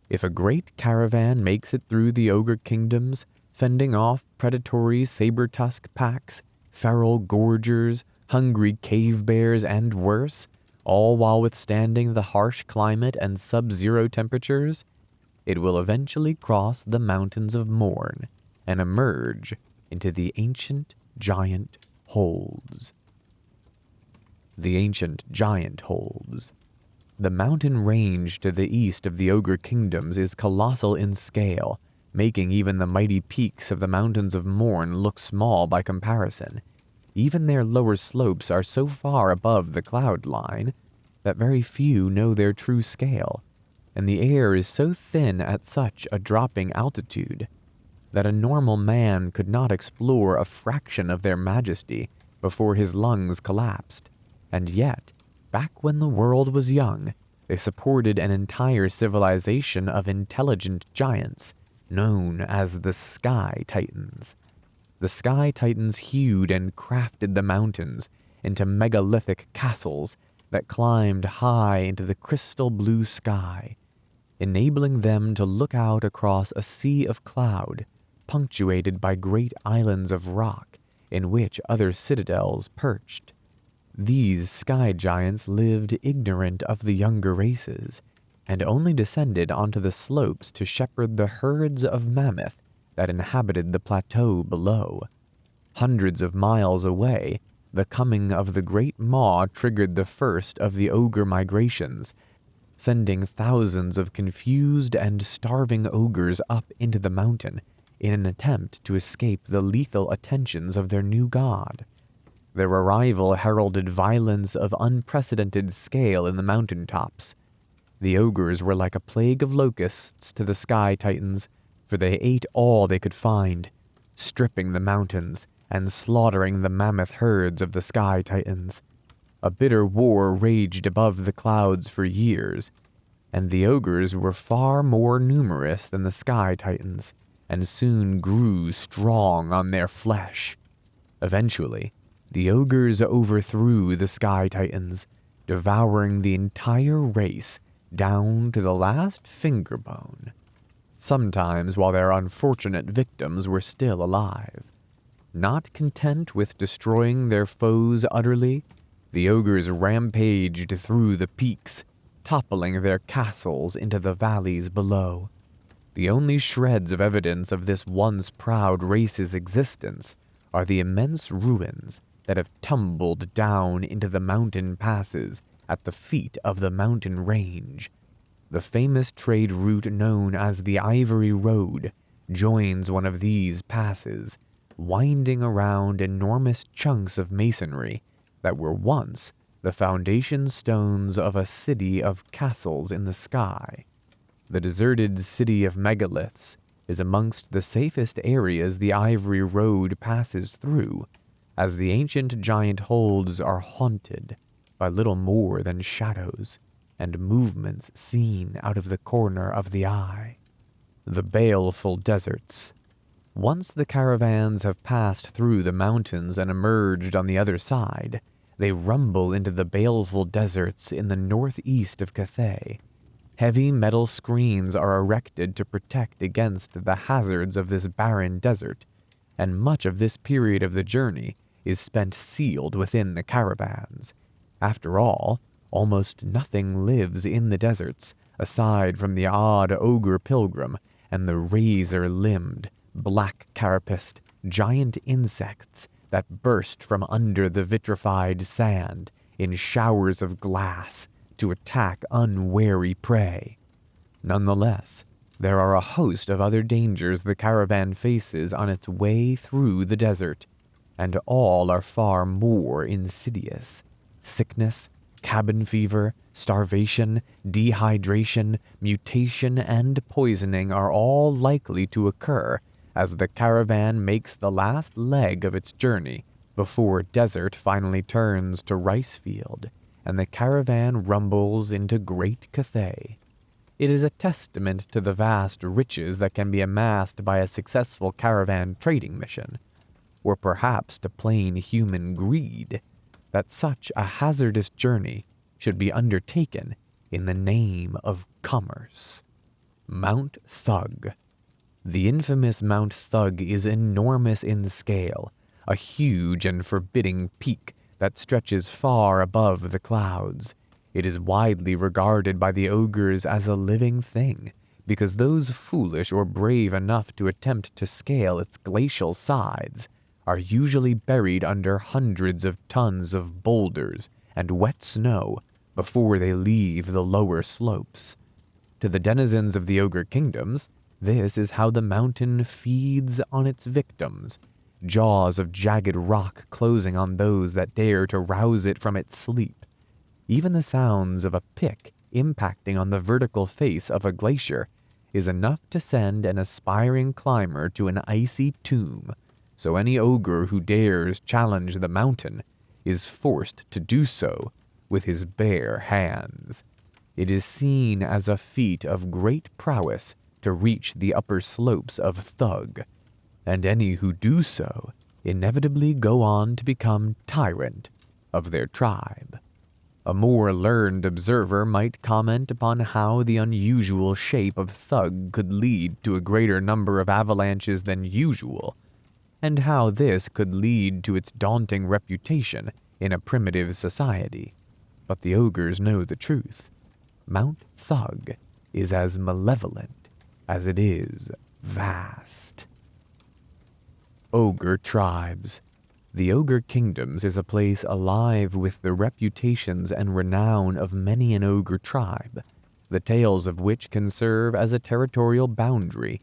If a great caravan makes it through the Ogre Kingdoms, fending off predatory saber-tusk packs, feral gorgers, hungry cave bears, and worse, all while withstanding the harsh climate and sub-zero temperatures, it will eventually cross the Mountains of Morn and emerge into the ancient giant holds. The ancient giant holds. The mountain range to the east of the Ogre Kingdoms is colossal in scale, making even the mighty peaks of the Mountains of Morn look small by comparison. Even their lower slopes are so far above the cloud line that very few know their true scale, and the air is so thin at such a dropping altitude that a normal man could not explore a fraction of their majesty before his lungs collapsed. And yet, back when the world was young, they supported an entire civilization of intelligent giants known as the Sky Titans. The Sky Titans hewed and crafted the mountains into megalithic castles that climbed high into the crystal blue sky, enabling them to look out across a sea of cloud, punctuated by great islands of rock in which other citadels perched. These sky giants lived ignorant of the younger races, and only descended onto the slopes to shepherd the herds of mammoth that inhabited the plateau below. Hundreds of miles away, the coming of the Great Maw triggered the first of the ogre migrations, sending thousands of confused and starving ogres up into the mountain in an attempt to escape the lethal attentions of their new god. Their arrival heralded violence of unprecedented scale in the mountaintops. The ogres were like a plague of locusts to the Sky Titans, for they ate all they could find, stripping the mountains and slaughtering the mammoth herds of the Sky Titans. A bitter war raged above the clouds for years, and the ogres were far more numerous than the Sky Titans, and soon grew strong on their flesh. Eventually, the ogres overthrew the Sky Titans, devouring the entire race down to the last finger bone, sometimes while their unfortunate victims were still alive. Not content with destroying their foes utterly, the ogres rampaged through the peaks, toppling their castles into the valleys below. The only shreds of evidence of this once proud race's existence are the immense ruins that have tumbled down into the mountain passes at the feet of the mountain range. The famous trade route known as the Ivory Road joins one of these passes, winding around enormous chunks of masonry that were once the foundation stones of a city of castles in the sky. The deserted city of megaliths is amongst the safest areas the Ivory Road passes through, as the ancient giant holds are haunted by little more than shadows and movements seen out of the corner of the eye. The baleful deserts. Once the caravans have passed through the mountains and emerged on the other side, they rumble into the baleful deserts in the northeast of Cathay. Heavy metal screens are erected to protect against the hazards of this barren desert, and much of this period of the journey is spent sealed within the caravans. After all, almost nothing lives in the deserts, aside from the odd ogre pilgrim and the razor-limbed, black-carapaced, giant insects that burst from under the vitrified sand in showers of glass to attack unwary prey. Nonetheless, there are a host of other dangers the caravan faces on its way through the desert, and all are far more insidious. Sickness, cabin fever, starvation, dehydration, mutation, and poisoning are all likely to occur as the caravan makes the last leg of its journey before desert finally turns to rice field and the caravan rumbles into Great Cathay. It is a testament to the vast riches that can be amassed by a successful caravan trading mission, or perhaps to plain human greed, that such a hazardous journey should be undertaken in the name of commerce. Mount Thug. The infamous Mount Thug is enormous in scale, a huge and forbidding peak that stretches far above the clouds. It is widely regarded by the ogres as a living thing, because those foolish or brave enough to attempt to scale its glacial sides are usually buried under hundreds of tons of boulders and wet snow before they leave the lower slopes. To the denizens of the Ogre Kingdoms, this is how the mountain feeds on its victims, jaws of jagged rock closing on those that dare to rouse it from its sleep. Even the sounds of a pick impacting on the vertical face of a glacier is enough to send an aspiring climber to an icy tomb, so any ogre who dares challenge the mountain is forced to do so with his bare hands. It is seen as a feat of great prowess to reach the upper slopes of Thug, and any who do so inevitably go on to become tyrant of their tribe. A more learned observer might comment upon how the unusual shape of Thug could lead to a greater number of avalanches than usual, and how this could lead to its daunting reputation in a primitive society. But the ogres know the truth. Mount Thug is as malevolent as it is vast. Ogre Tribes. The Ogre Kingdoms is a place alive with the reputations and renown of many an ogre tribe, the tales of which can serve as a territorial boundary,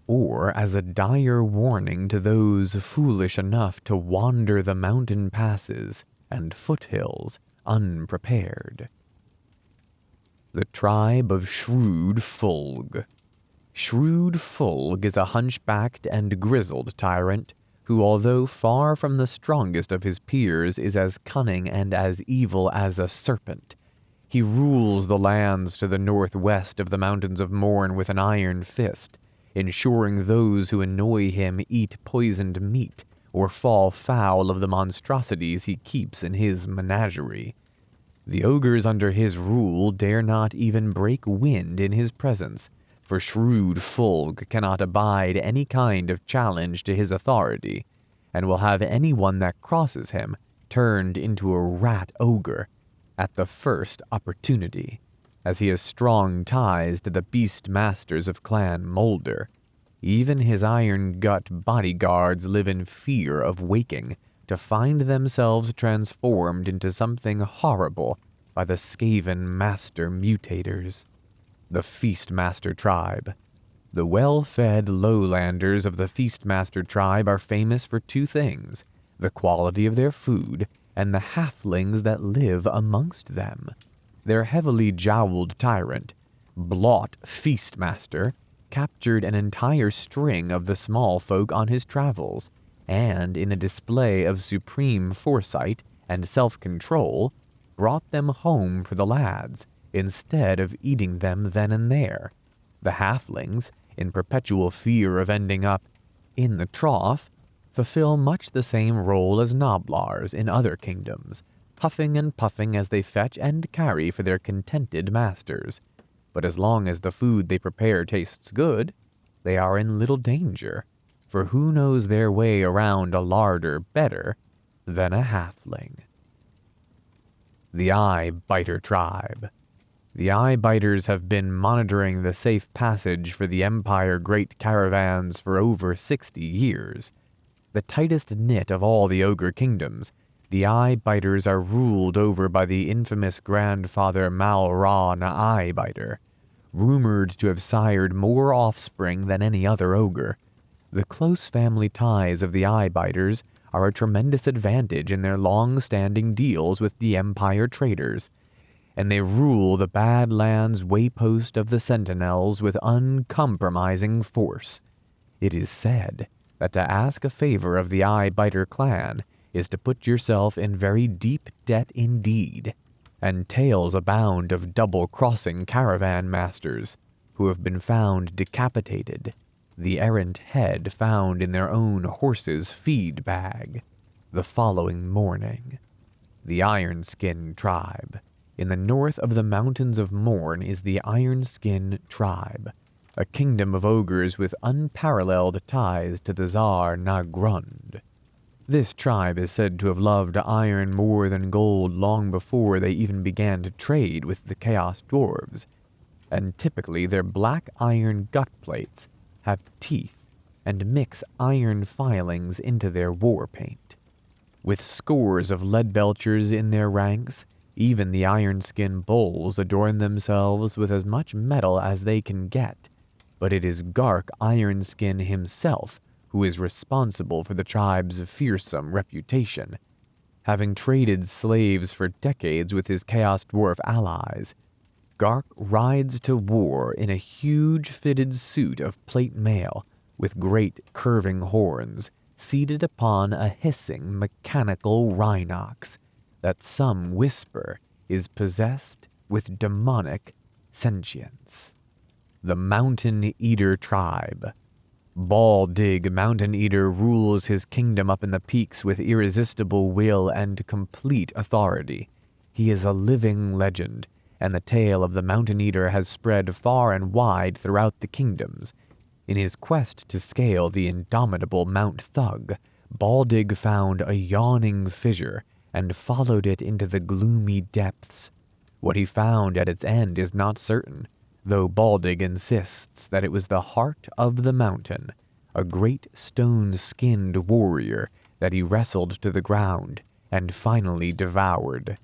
or as a dire warning to those foolish enough to wander the mountain passes and foothills unprepared. The tribe of Shrewd Fulg. Shrewd Fulg is a hunchbacked and grizzled tyrant who, although far from the strongest of his peers, is as cunning and as evil as a serpent. He rules the lands to the northwest of the Mountains of Morn with an iron fist, ensuring those who annoy him eat poisoned meat or fall foul of the monstrosities he keeps in his menagerie. The ogres under his rule dare not even break wind in his presence, for Shrewd Fulg cannot abide any kind of challenge to his authority, and will have anyone that crosses him turned into a rat ogre at the first opportunity, as he has strong ties to the beast masters of Clan Moulder. Even his iron-gut bodyguards live in fear of waking to find themselves transformed into something horrible by the Skaven master mutators. The Feastmaster Tribe. The well-fed lowlanders of the Feastmaster Tribe are famous for two things: the quality of their food and the halflings that live amongst them. Their heavily jowled tyrant, Blot Feastmaster, captured an entire string of the small folk on his travels, and in a display of supreme foresight and self-control, brought them home for the lads, instead of eating them then and there. The halflings, in perpetual fear of ending up in the trough, fulfill much the same role as Gnoblars in other kingdoms, huffing and puffing as they fetch and carry for their contented masters. but as long as the food they prepare tastes good, they are in little danger, for who knows their way around a larder better than a halfling? The Eye-Biter Tribe. The Eye-Biters have been monitoring the safe passage for the Empire Great Caravans for over 60 years. The tightest knit of all the Ogre Kingdoms, the Eye-Biters are ruled over by the infamous grandfather Malron Eye-Biter, rumored to have sired more offspring than any other ogre. The close family ties of the Eye-Biters are a tremendous advantage in their long-standing deals with the Empire traders, and they rule the Badlands waypost of the Sentinels with uncompromising force. It is said that to ask a favor of the Eye-Biter clan is to put yourself in very deep debt indeed, and tales abound of double-crossing caravan masters who have been found decapitated, the errant head found in their own horse's feed bag, the following morning. The Ironskin Tribe. In the north of the Mountains of Morn is the Ironskin Tribe, a kingdom of ogres with unparalleled ties to the Tsar Nagrund. This tribe is said to have loved iron more than gold long before they even began to trade with the Chaos Dwarves, and typically their black iron gut plates have teeth and mix iron filings into their war paint. With scores of lead-belchers in their ranks, even the Ironskin Bulls adorn themselves with as much metal as they can get, but it is Gark Ironskin himself who is responsible for the tribe's fearsome reputation. Having traded slaves for decades with his Chaos Dwarf allies, Gark rides to war in a huge fitted suit of plate mail with great curving horns, seated upon a hissing mechanical rhinox that some whisper is possessed with demonic sentience. The Mountain Eater Tribe. Baldig Mountain Eater rules his kingdom up in the peaks with irresistible will and complete authority. He is a living legend, and the tale of the Mountain Eater has spread far and wide throughout the kingdoms. In his quest to scale the indomitable Mount Thug, Baldig found a yawning fissure and followed it into the gloomy depths. What he found at its end is not certain, though Baldig insists that it was the heart of the mountain, a great stone-skinned warrior that he wrestled to the ground and finally devoured.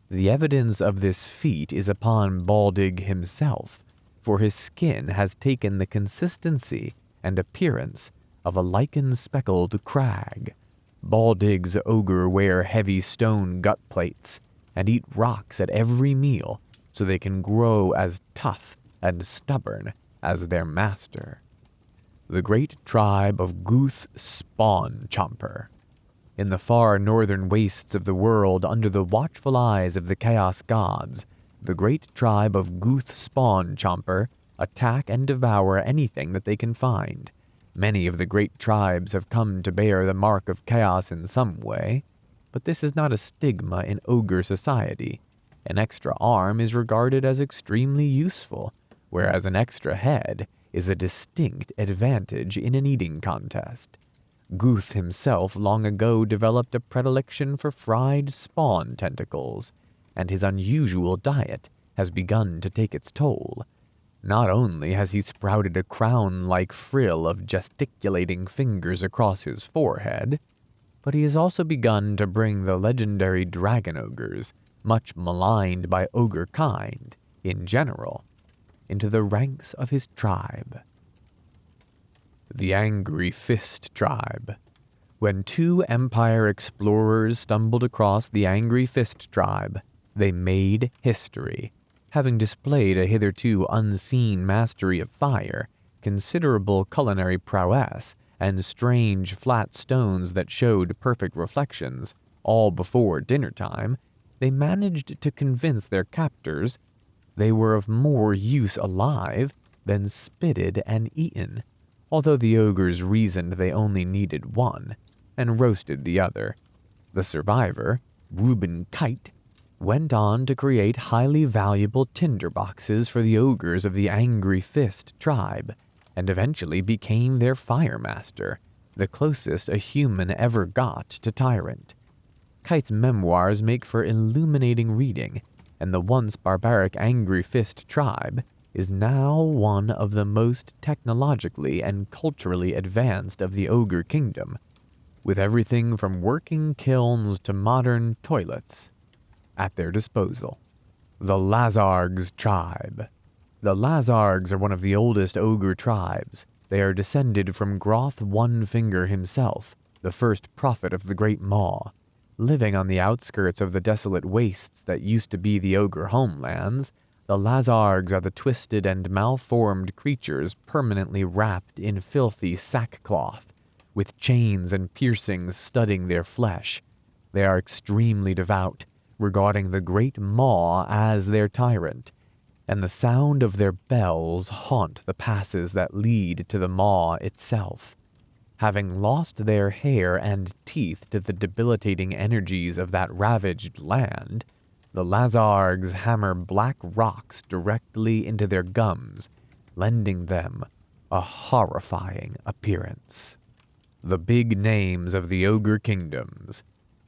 The evidence of this feat is upon Baldig himself, for his skin has taken the consistency and appearance of a lichen-speckled crag. Baldig's ogre wear heavy stone gut plates and eat rocks at every meal so they can grow as tough and stubborn as their master. The Great Tribe of Guth Spawn Chomper. In the far northern wastes of the world, under the watchful eyes of the Chaos Gods, the Great Tribe of Guth Spawn Chomper attack and devour anything that they can find. Many of the great tribes have come to bear the mark of chaos in some way, but this is not a stigma in ogre society. An extra arm is regarded as extremely useful, whereas an extra head is a distinct advantage in an eating contest. Guth himself long ago developed a predilection for fried spawn tentacles, and his unusual diet has begun to take its toll. Not only has he sprouted a crown-like frill of gesticulating fingers across his forehead, but he has also begun to bring the legendary dragon ogres, much maligned by ogre kind in general, into the ranks of his tribe. The Angry Fist Tribe. When two Empire explorers stumbled across the Angry Fist Tribe, they made history. Having displayed a hitherto unseen mastery of fire, considerable culinary prowess, and strange flat stones that showed perfect reflections, all before dinner time, they managed to convince their captors they were of more use alive than spitted and eaten, although the ogres reasoned they only needed one, and roasted the other. The survivor, Reuben Kite, went on to create highly valuable tinderboxes for the ogres of the Angry Fist tribe, and eventually became their fire master, the closest a human ever got to tyrant. Kite's memoirs make for illuminating reading, and the once barbaric Angry Fist tribe is now one of the most technologically and culturally advanced of the Ogre Kingdom, with everything from working kilns to modern toilets at their disposal. The Lazargs tribe. The Lazargs are one of the oldest Ogre tribes. They are descended from Groth One Finger himself, the first prophet of the Great Maw. Living on the outskirts of the desolate wastes that used to be the Ogre homelands, the Lazargs are the twisted and malformed creatures permanently wrapped in filthy sackcloth, with chains and piercings studding their flesh. They are extremely devout, regarding the Great Maw as their tyrant, and the sound of their bells haunt the passes that lead to the Maw itself. Having lost their hair and teeth to the debilitating energies of that ravaged land, the Lazargs hammer black rocks directly into their gums, lending them a horrifying appearance. The big names of the Ogre Kingdoms.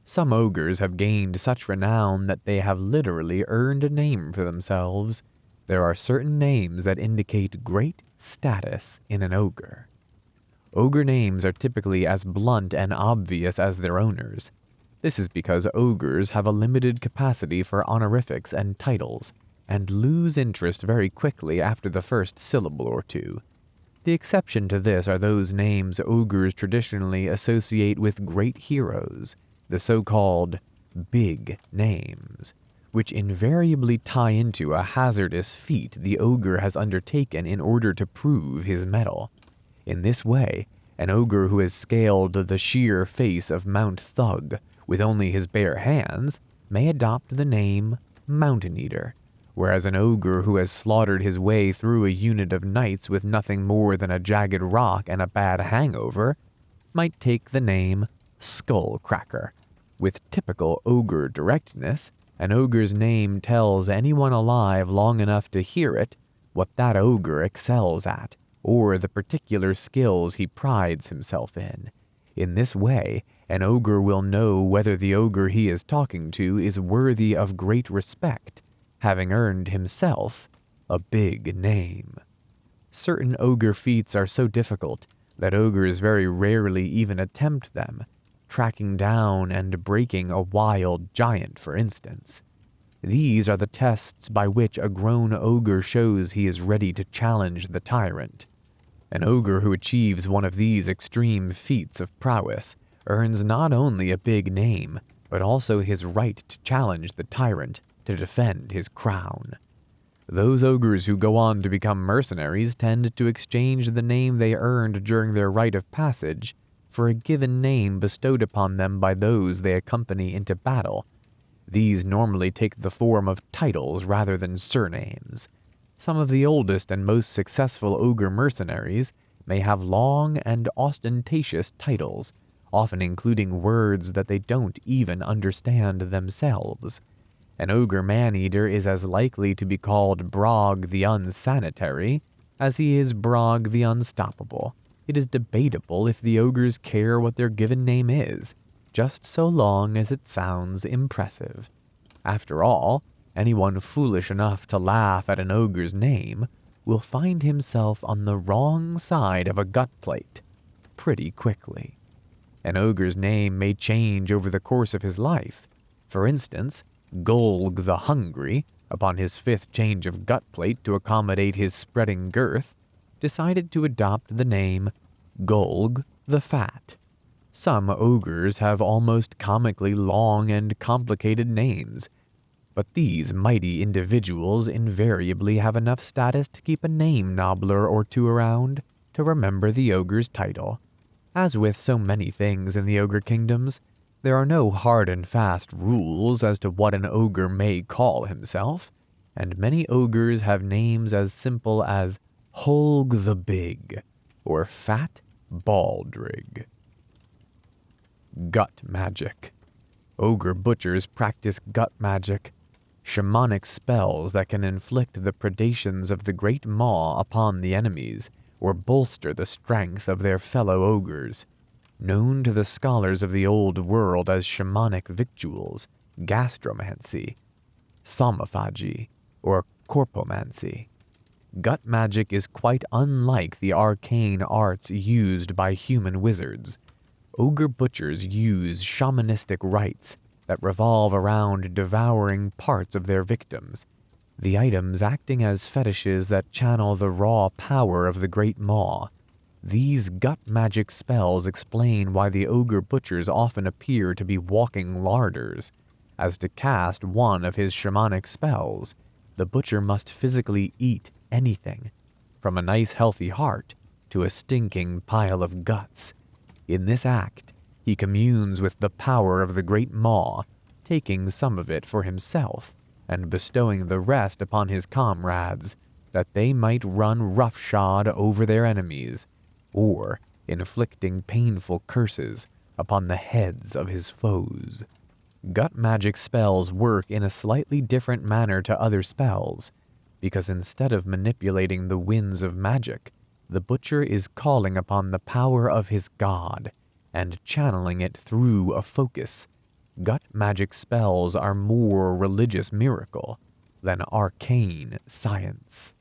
Some ogres have gained such renown that they have literally earned a name for themselves. There are certain names that indicate great status in an ogre. Ogre names are typically as blunt and obvious as their owners. This is because ogres have a limited capacity for honorifics and titles, and lose interest very quickly after the first syllable or two. The exception to this are those names ogres traditionally associate with great heroes, the so-called big names, which invariably tie into a hazardous feat the ogre has undertaken in order to prove his mettle. In this way, an ogre who has scaled the sheer face of Mount Thug with only his bare hands may adopt the name Mountain Eater, whereas an ogre who has slaughtered his way through a unit of knights with nothing more than a jagged rock and a bad hangover might take the name Skullcracker. With typical ogre directness, an ogre's name tells anyone alive long enough to hear it what that ogre excels at, or the particular skills he prides himself in. In this way, an ogre will know whether the ogre he is talking to is worthy of great respect, having earned himself a big name. Certain ogre feats are so difficult that ogres very rarely even attempt them, tracking down and breaking a wild giant, for instance. These are the tests by which a grown ogre shows he is ready to challenge the tyrant. An ogre who achieves one of these extreme feats of prowess earns not only a big name, but also his right to challenge the tyrant to defend his crown. Those ogres who go on to become mercenaries tend to exchange the name they earned during their rite of passage for a given name bestowed upon them by those they accompany into battle. These normally take the form of titles rather than surnames. Some of the oldest and most successful ogre mercenaries may have long and ostentatious titles, often including words that they don't even understand themselves. An ogre man-eater is as likely to be called Brog the Unsanitary as he is Brog the Unstoppable. It is debatable if the ogres care what their given name is, just so long as it sounds impressive. After all, anyone foolish enough to laugh at an ogre's name will find himself on the wrong side of a gut plate pretty quickly. An ogre's name may change over the course of his life. For instance, Golg the Hungry, upon his 5th change of gut plate to accommodate his spreading girth, decided to adopt the name Golg the Fat. Some ogres have almost comically long and complicated names, but these mighty individuals invariably have enough status to keep a name Gnoblar or two around to remember the ogre's title. As with so many things in the Ogre Kingdoms, there are no hard and fast rules as to what an ogre may call himself, and many ogres have names as simple as Holg the Big or Fat Baldrig. Gut magic. Ogre butchers practice gut magic, shamanic spells that can inflict the predations of the Great Maw upon the enemies, or bolster the strength of their fellow ogres. Known to the scholars of the old world as shamanic victuals, gastromancy, thaumaphagi, or corpomancy. Gut magic is quite unlike the arcane arts used by human wizards. Ogre butchers use shamanistic rites that revolve around devouring parts of their victims, the items acting as fetishes that channel the raw power of the Great Maw. These gut magic spells explain why the ogre butchers often appear to be walking larders, as to cast one of his shamanic spells, the butcher must physically eat anything, from a nice healthy heart to a stinking pile of guts. In this act, he communes with the power of the Great Maw, taking some of it for himself and bestowing the rest upon his comrades, that they might run roughshod over their enemies, or inflicting painful curses upon the heads of his foes. Gut magic spells work in a slightly different manner to other spells, because instead of manipulating the winds of magic, the butcher is calling upon the power of his god and channeling it through a focus. Gut magic spells are more religious miracle than arcane science.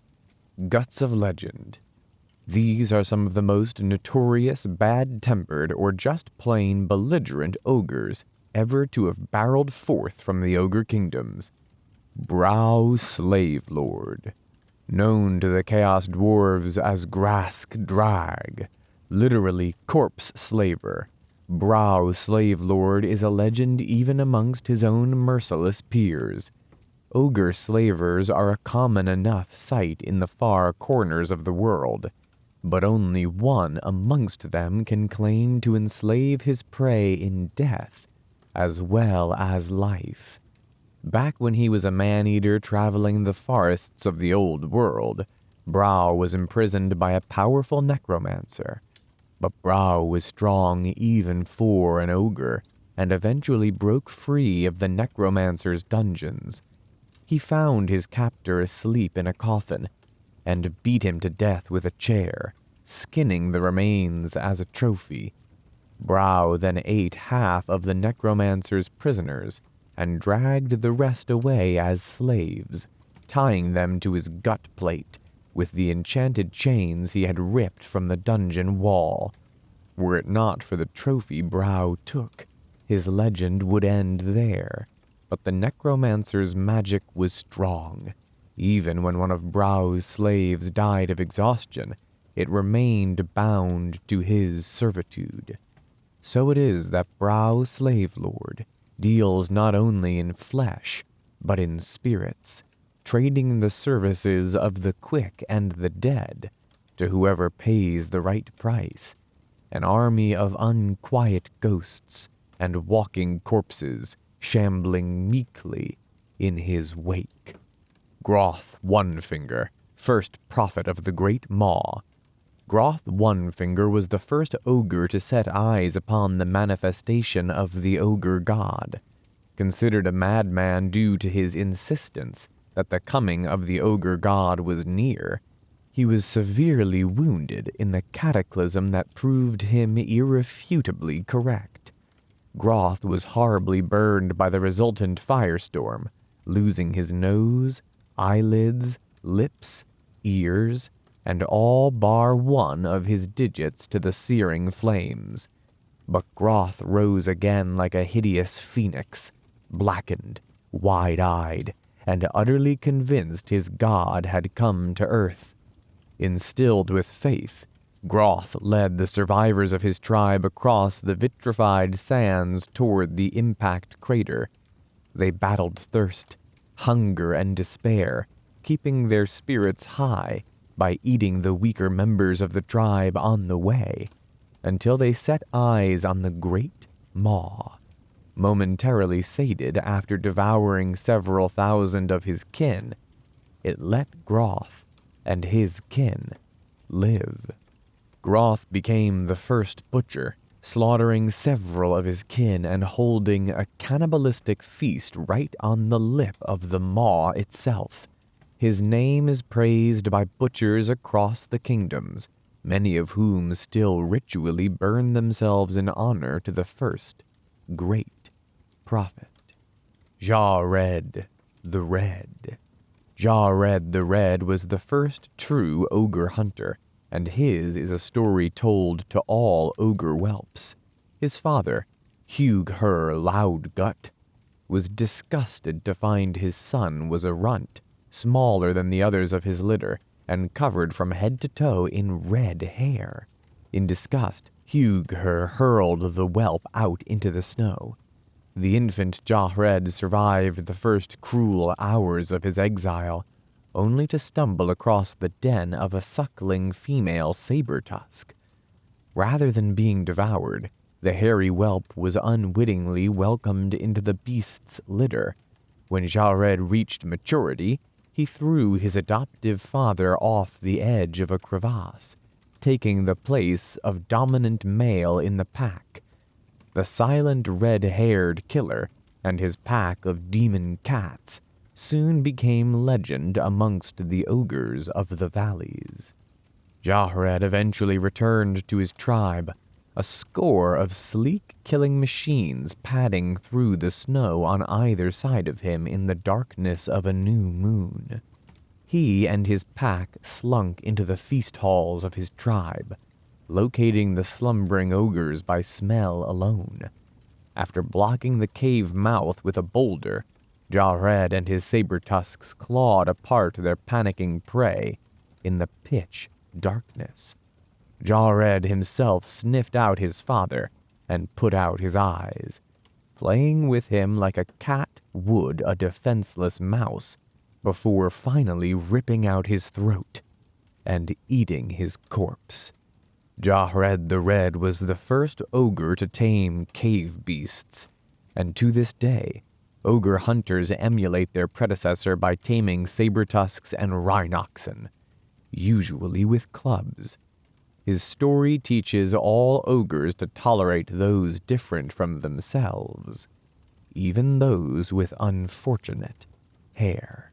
Guts of Legend. These are some of the most notorious, bad-tempered, or just plain belligerent ogres ever to have barreled forth from the Ogre Kingdoms. Brow Slave Lord. Known to the Chaos Dwarves as Grask Drag, literally corpse slaver, Brow Slave Lord is a legend even amongst his own merciless peers. Ogre slavers are a common enough sight in the far corners of the world, but only one amongst them can claim to enslave his prey in death as well as life. Back when he was a man-eater traveling the forests of the old world, Brow was imprisoned by a powerful necromancer. But Brow was strong even for an ogre, and eventually broke free of the necromancer's dungeons. He found his captor asleep in a coffin, and beat him to death with a chair, skinning the remains as a trophy. Brow then ate half of the necromancer's prisoners, and dragged the rest away as slaves, tying them to his gut plate with the enchanted chains he had ripped from the dungeon wall. Were it not for the trophy Brow took, his legend would end there. But the necromancer's magic was strong. Even when one of Brow's slaves died of exhaustion, it remained bound to his servitude. So it is that Brow Slave Lord deals not only in flesh, but in spirits, trading the services of the quick and the dead to whoever pays the right price. An army of unquiet ghosts and walking corpses shambling meekly in his wake. Groth Onefinger, first prophet of the Great Maw. Groth Onefinger was the first ogre to set eyes upon the manifestation of the ogre god. Considered a madman due to his insistence that the coming of the ogre god was near, he was severely wounded in the cataclysm that proved him irrefutably correct. Groth was horribly burned by the resultant firestorm, losing his nose, eyelids, lips, ears, and all bar one of his digits to the searing flames. But Groth rose again like a hideous phoenix, blackened, wide-eyed, and utterly convinced his god had come to earth. Instilled with faith, Groth led the survivors of his tribe across the vitrified sands toward the impact crater. They battled thirst, hunger, and despair, keeping their spirits high by eating the weaker members of the tribe on the way, until they set eyes on the Great Maw. Momentarily sated after devouring several thousand of his kin, it let Groth and his kin live. Groth became the first butcher, slaughtering several of his kin and holding a cannibalistic feast right on the lip of the maw itself. His name is praised by butchers across the kingdoms, many of whom still ritually burn themselves in honor to the first great prophet. Jared the Red. Jared the Red was the first true ogre hunter, and his is a story told to all ogre whelps. His father, Hugher Loudgut, was disgusted to find his son was a runt, smaller than the others of his litter, and covered from head to toe in red hair. In disgust, Hugher hurled the whelp out into the snow. The infant Jared survived the first cruel hours of his exile, only to stumble across the den of a suckling female saber-tusk. Rather than being devoured, the hairy whelp was unwittingly welcomed into the beast's litter. When Jared reached maturity, he threw his adoptive father off the edge of a crevasse, taking the place of dominant male in the pack. The silent red-haired killer and his pack of demon cats soon became legend amongst the ogres of the valleys. Jared eventually returned to his tribe, a score of sleek killing machines padding through the snow on either side of him in the darkness of a new moon. He and his pack slunk into the feast halls of his tribe, locating the slumbering ogres by smell alone. After blocking the cave mouth with a boulder, Jared and his saber-tusks clawed apart their panicking prey in the pitch darkness. Jared himself sniffed out his father and put out his eyes, playing with him like a cat would a defenseless mouse, before finally ripping out his throat and eating his corpse. Jared the Red was the first ogre to tame cave beasts, and to this day, ogre hunters emulate their predecessor by taming saber-tusks and rhinoxen, usually with clubs. His story teaches all ogres to tolerate those different from themselves, even those with unfortunate hair.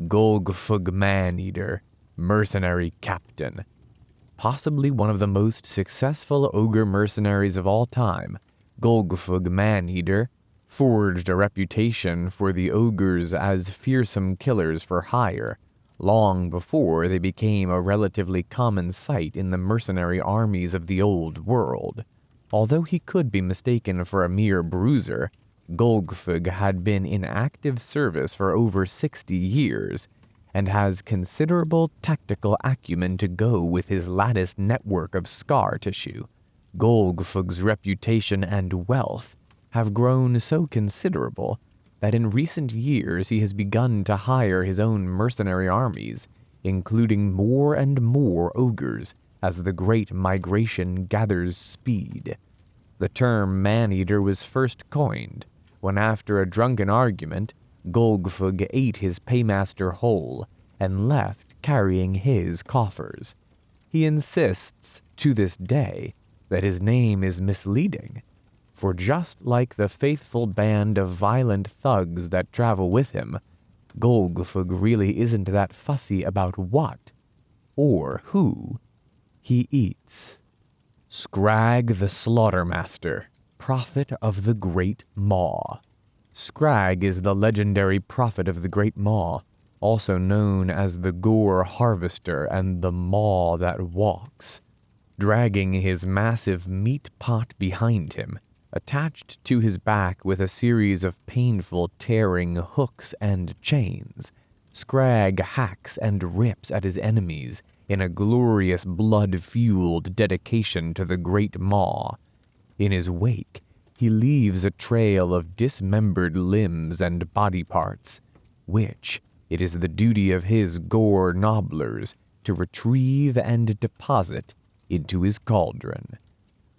Golgfug Maneater, mercenary captain. Possibly one of the most successful ogre mercenaries of all time, Golgfug Maneater forged a reputation for the ogres as fearsome killers for hire, long before they became a relatively common sight in the mercenary armies of the old world. Although he could be mistaken for a mere bruiser, Golgfug had been in active service for over 60 years, and has considerable tactical acumen to go with his latticed network of scar tissue. Golgfug's reputation and wealth have grown so considerable that in recent years he has begun to hire his own mercenary armies, including more and more ogres as the Great Migration gathers speed. The term man-eater was first coined when, after a drunken argument, Golgfug ate his paymaster whole and left carrying his coffers. He insists to this day that his name is misleading, for just like the faithful band of violent thugs that travel with him, Golgfug really isn't that fussy about what or who he eats. Skrag the Slaughtermaster, prophet of the Great Maw. Skrag is the legendary prophet of the Great Maw, also known as the Gore Harvester and the Maw that Walks. Dragging his massive meat pot behind him, attached to his back with a series of painful tearing hooks and chains, Skrag hacks and rips at his enemies in a glorious blood-fueled dedication to the Great Maw. In his wake, he leaves a trail of dismembered limbs and body parts, which it is the duty of his gore Gnoblars to retrieve and deposit into his cauldron.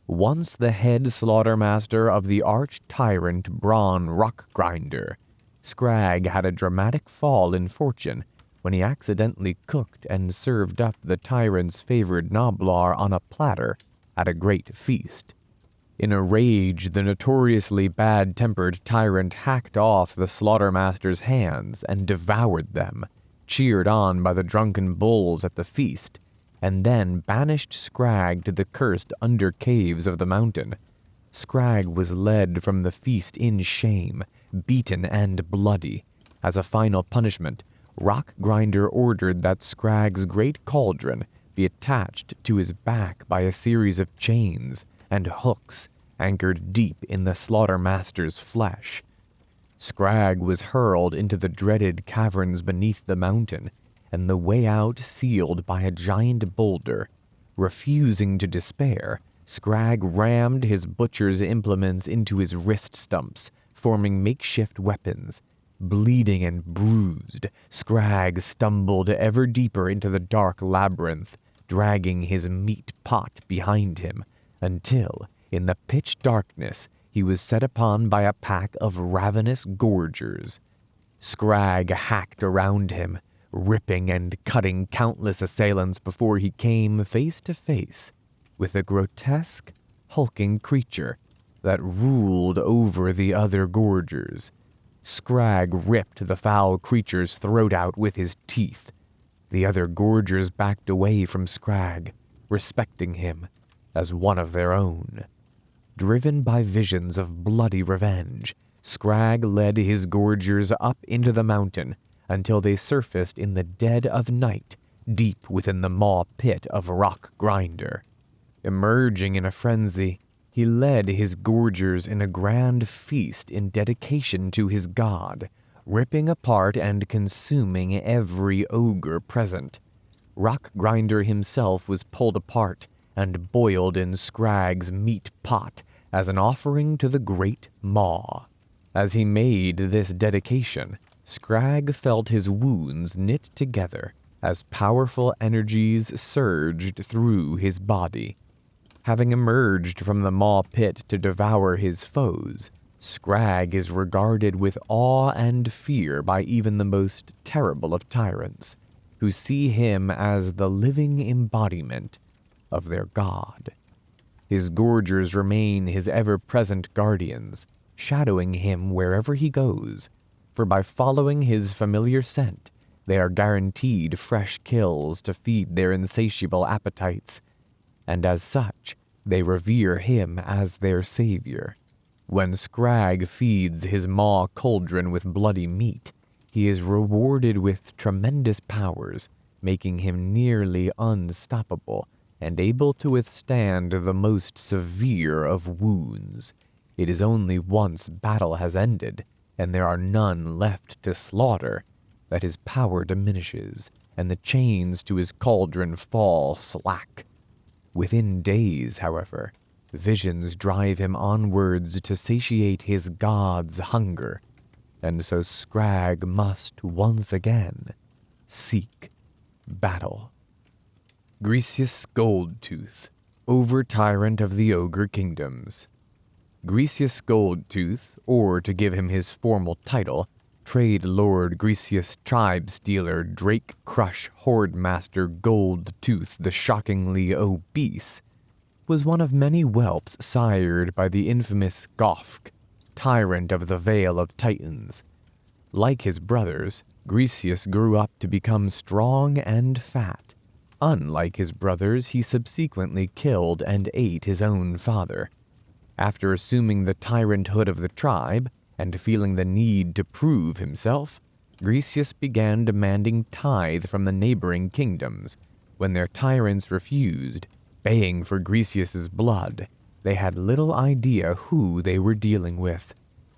Once the head slaughtermaster of the arch-tyrant Braun Rockgrinder, Skrag had a dramatic fall in fortune when he accidentally cooked and served up the tyrant's favored Gnoblar on a platter at a great feast. In a rage, the notoriously bad-tempered tyrant hacked off the slaughtermaster's hands and devoured them, cheered on by the drunken bulls at the feast, and then banished Skrag to the cursed undercaves of the mountain. Skrag was led from the feast in shame, beaten and bloody. As a final punishment, Rockgrinder ordered that Skrag's great cauldron be attached to his back by a series of chains and hooks anchored deep in the slaughtermaster's flesh. Skrag was hurled into the dreaded caverns beneath the mountain, and the way out sealed by a giant boulder. Refusing to despair, Skrag rammed his butcher's implements into his wrist stumps, forming makeshift weapons. Bleeding and bruised, Skrag stumbled ever deeper into the dark labyrinth, dragging his meat pot behind him, until, in the pitch darkness, he was set upon by a pack of ravenous gorgers. Skrag hacked around him, ripping and cutting countless assailants before he came face to face with a grotesque, hulking creature that ruled over the other gorgers. Skrag ripped the foul creature's throat out with his teeth. The other gorgers backed away from Skrag, respecting him as one of their own. Driven by visions of bloody revenge, Skrag led his gorgers up into the mountain until they surfaced in the dead of night, deep within the maw pit of Rockgrinder. Emerging in a frenzy, he led his gorgers in a grand feast in dedication to his god, ripping apart and consuming every ogre present. Rockgrinder himself was pulled apart and boiled in Skrag's meat pot as an offering to the Great Maw. As he made this dedication, Skrag felt his wounds knit together as powerful energies surged through his body. Having emerged from the maw pit to devour his foes, Skrag is regarded with awe and fear by even the most terrible of tyrants, who see him as the living embodiment of their god. His gorgers remain his ever-present guardians, shadowing him wherever he goes, for by following his familiar scent, they are guaranteed fresh kills to feed their insatiable appetites, and as such, they revere him as their savior. When Skrag feeds his maw cauldron with bloody meat, he is rewarded with tremendous powers, making him nearly unstoppable and able to withstand the most severe of wounds. It is only once battle has ended, and there are none left to slaughter, that his power diminishes, and the chains to his cauldron fall slack. Within days, however, visions drive him onwards to satiate his god's hunger, and so Skrag must once again seek battle. Greasus Goldtooth, over-tyrant of the Ogre Kingdoms. Greasus Goldtooth, or to give him his formal title, Trade Lord Greasus Tribe Stealer Drake Crush Horde Master Goldtooth the Shockingly Obese, was one of many whelps sired by the infamous Gofk, tyrant of the Vale of Titans. Like his brothers, Greasus grew up to become strong and fat. Unlike his brothers, he subsequently killed and ate his own father. After assuming the tyranthood of the tribe, and feeling the need to prove himself, Greasus began demanding tithe from the neighboring kingdoms. When their tyrants refused, baying for Greasus's blood, they had little idea who they were dealing with.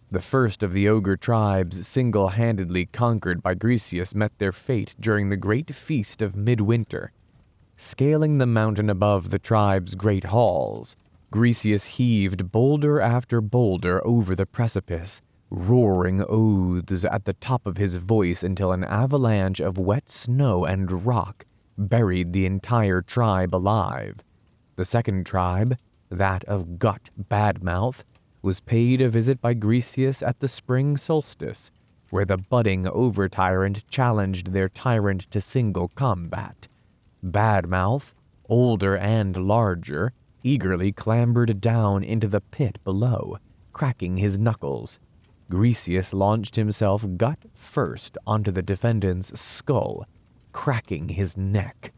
The first of the Ogre Tribes single-handedly conquered by Greasus met their fate during the great feast of midwinter. Scaling the mountain above the tribe's great halls, Greasus heaved boulder after boulder over the precipice, roaring oaths at the top of his voice until an avalanche of wet snow and rock buried the entire tribe alive. The second tribe, that of Gut Badmouth, was paid a visit by Greasus at the spring solstice, where the budding over-tyrant challenged their tyrant to single combat. Badmouth, older and larger, eagerly clambered down into the pit below, cracking his knuckles. Greasus launched himself gut first onto the defendant's skull, cracking his neck.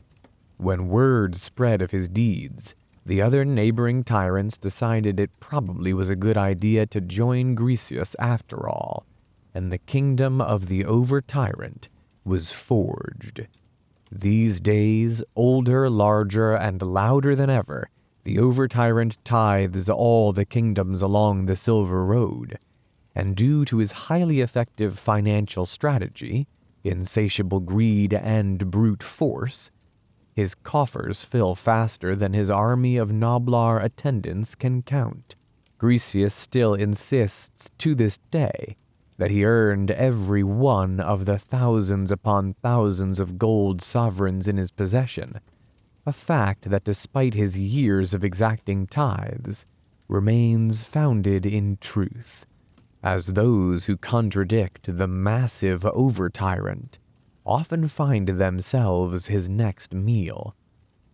When word spread of his deeds, the other neighboring tyrants decided it probably was a good idea to join Greasus after all, and the kingdom of the Ogre Tyrant was forged. These days, older, larger, and louder than ever, the Ogre Tyrant tithes all the kingdoms along the Silver Road, and due to his highly effective financial strategy, insatiable greed, and brute force, his coffers fill faster than his army of Gnoblar attendants can count. Greasus still insists to this day that he earned every one of the thousands upon thousands of gold sovereigns in his possession, a fact that despite his years of exacting tithes, remains founded in truth, as those who contradict the massive over-tyrant often find themselves his next meal.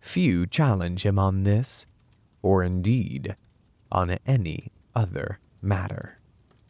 Few challenge him on this, or indeed on any other matter.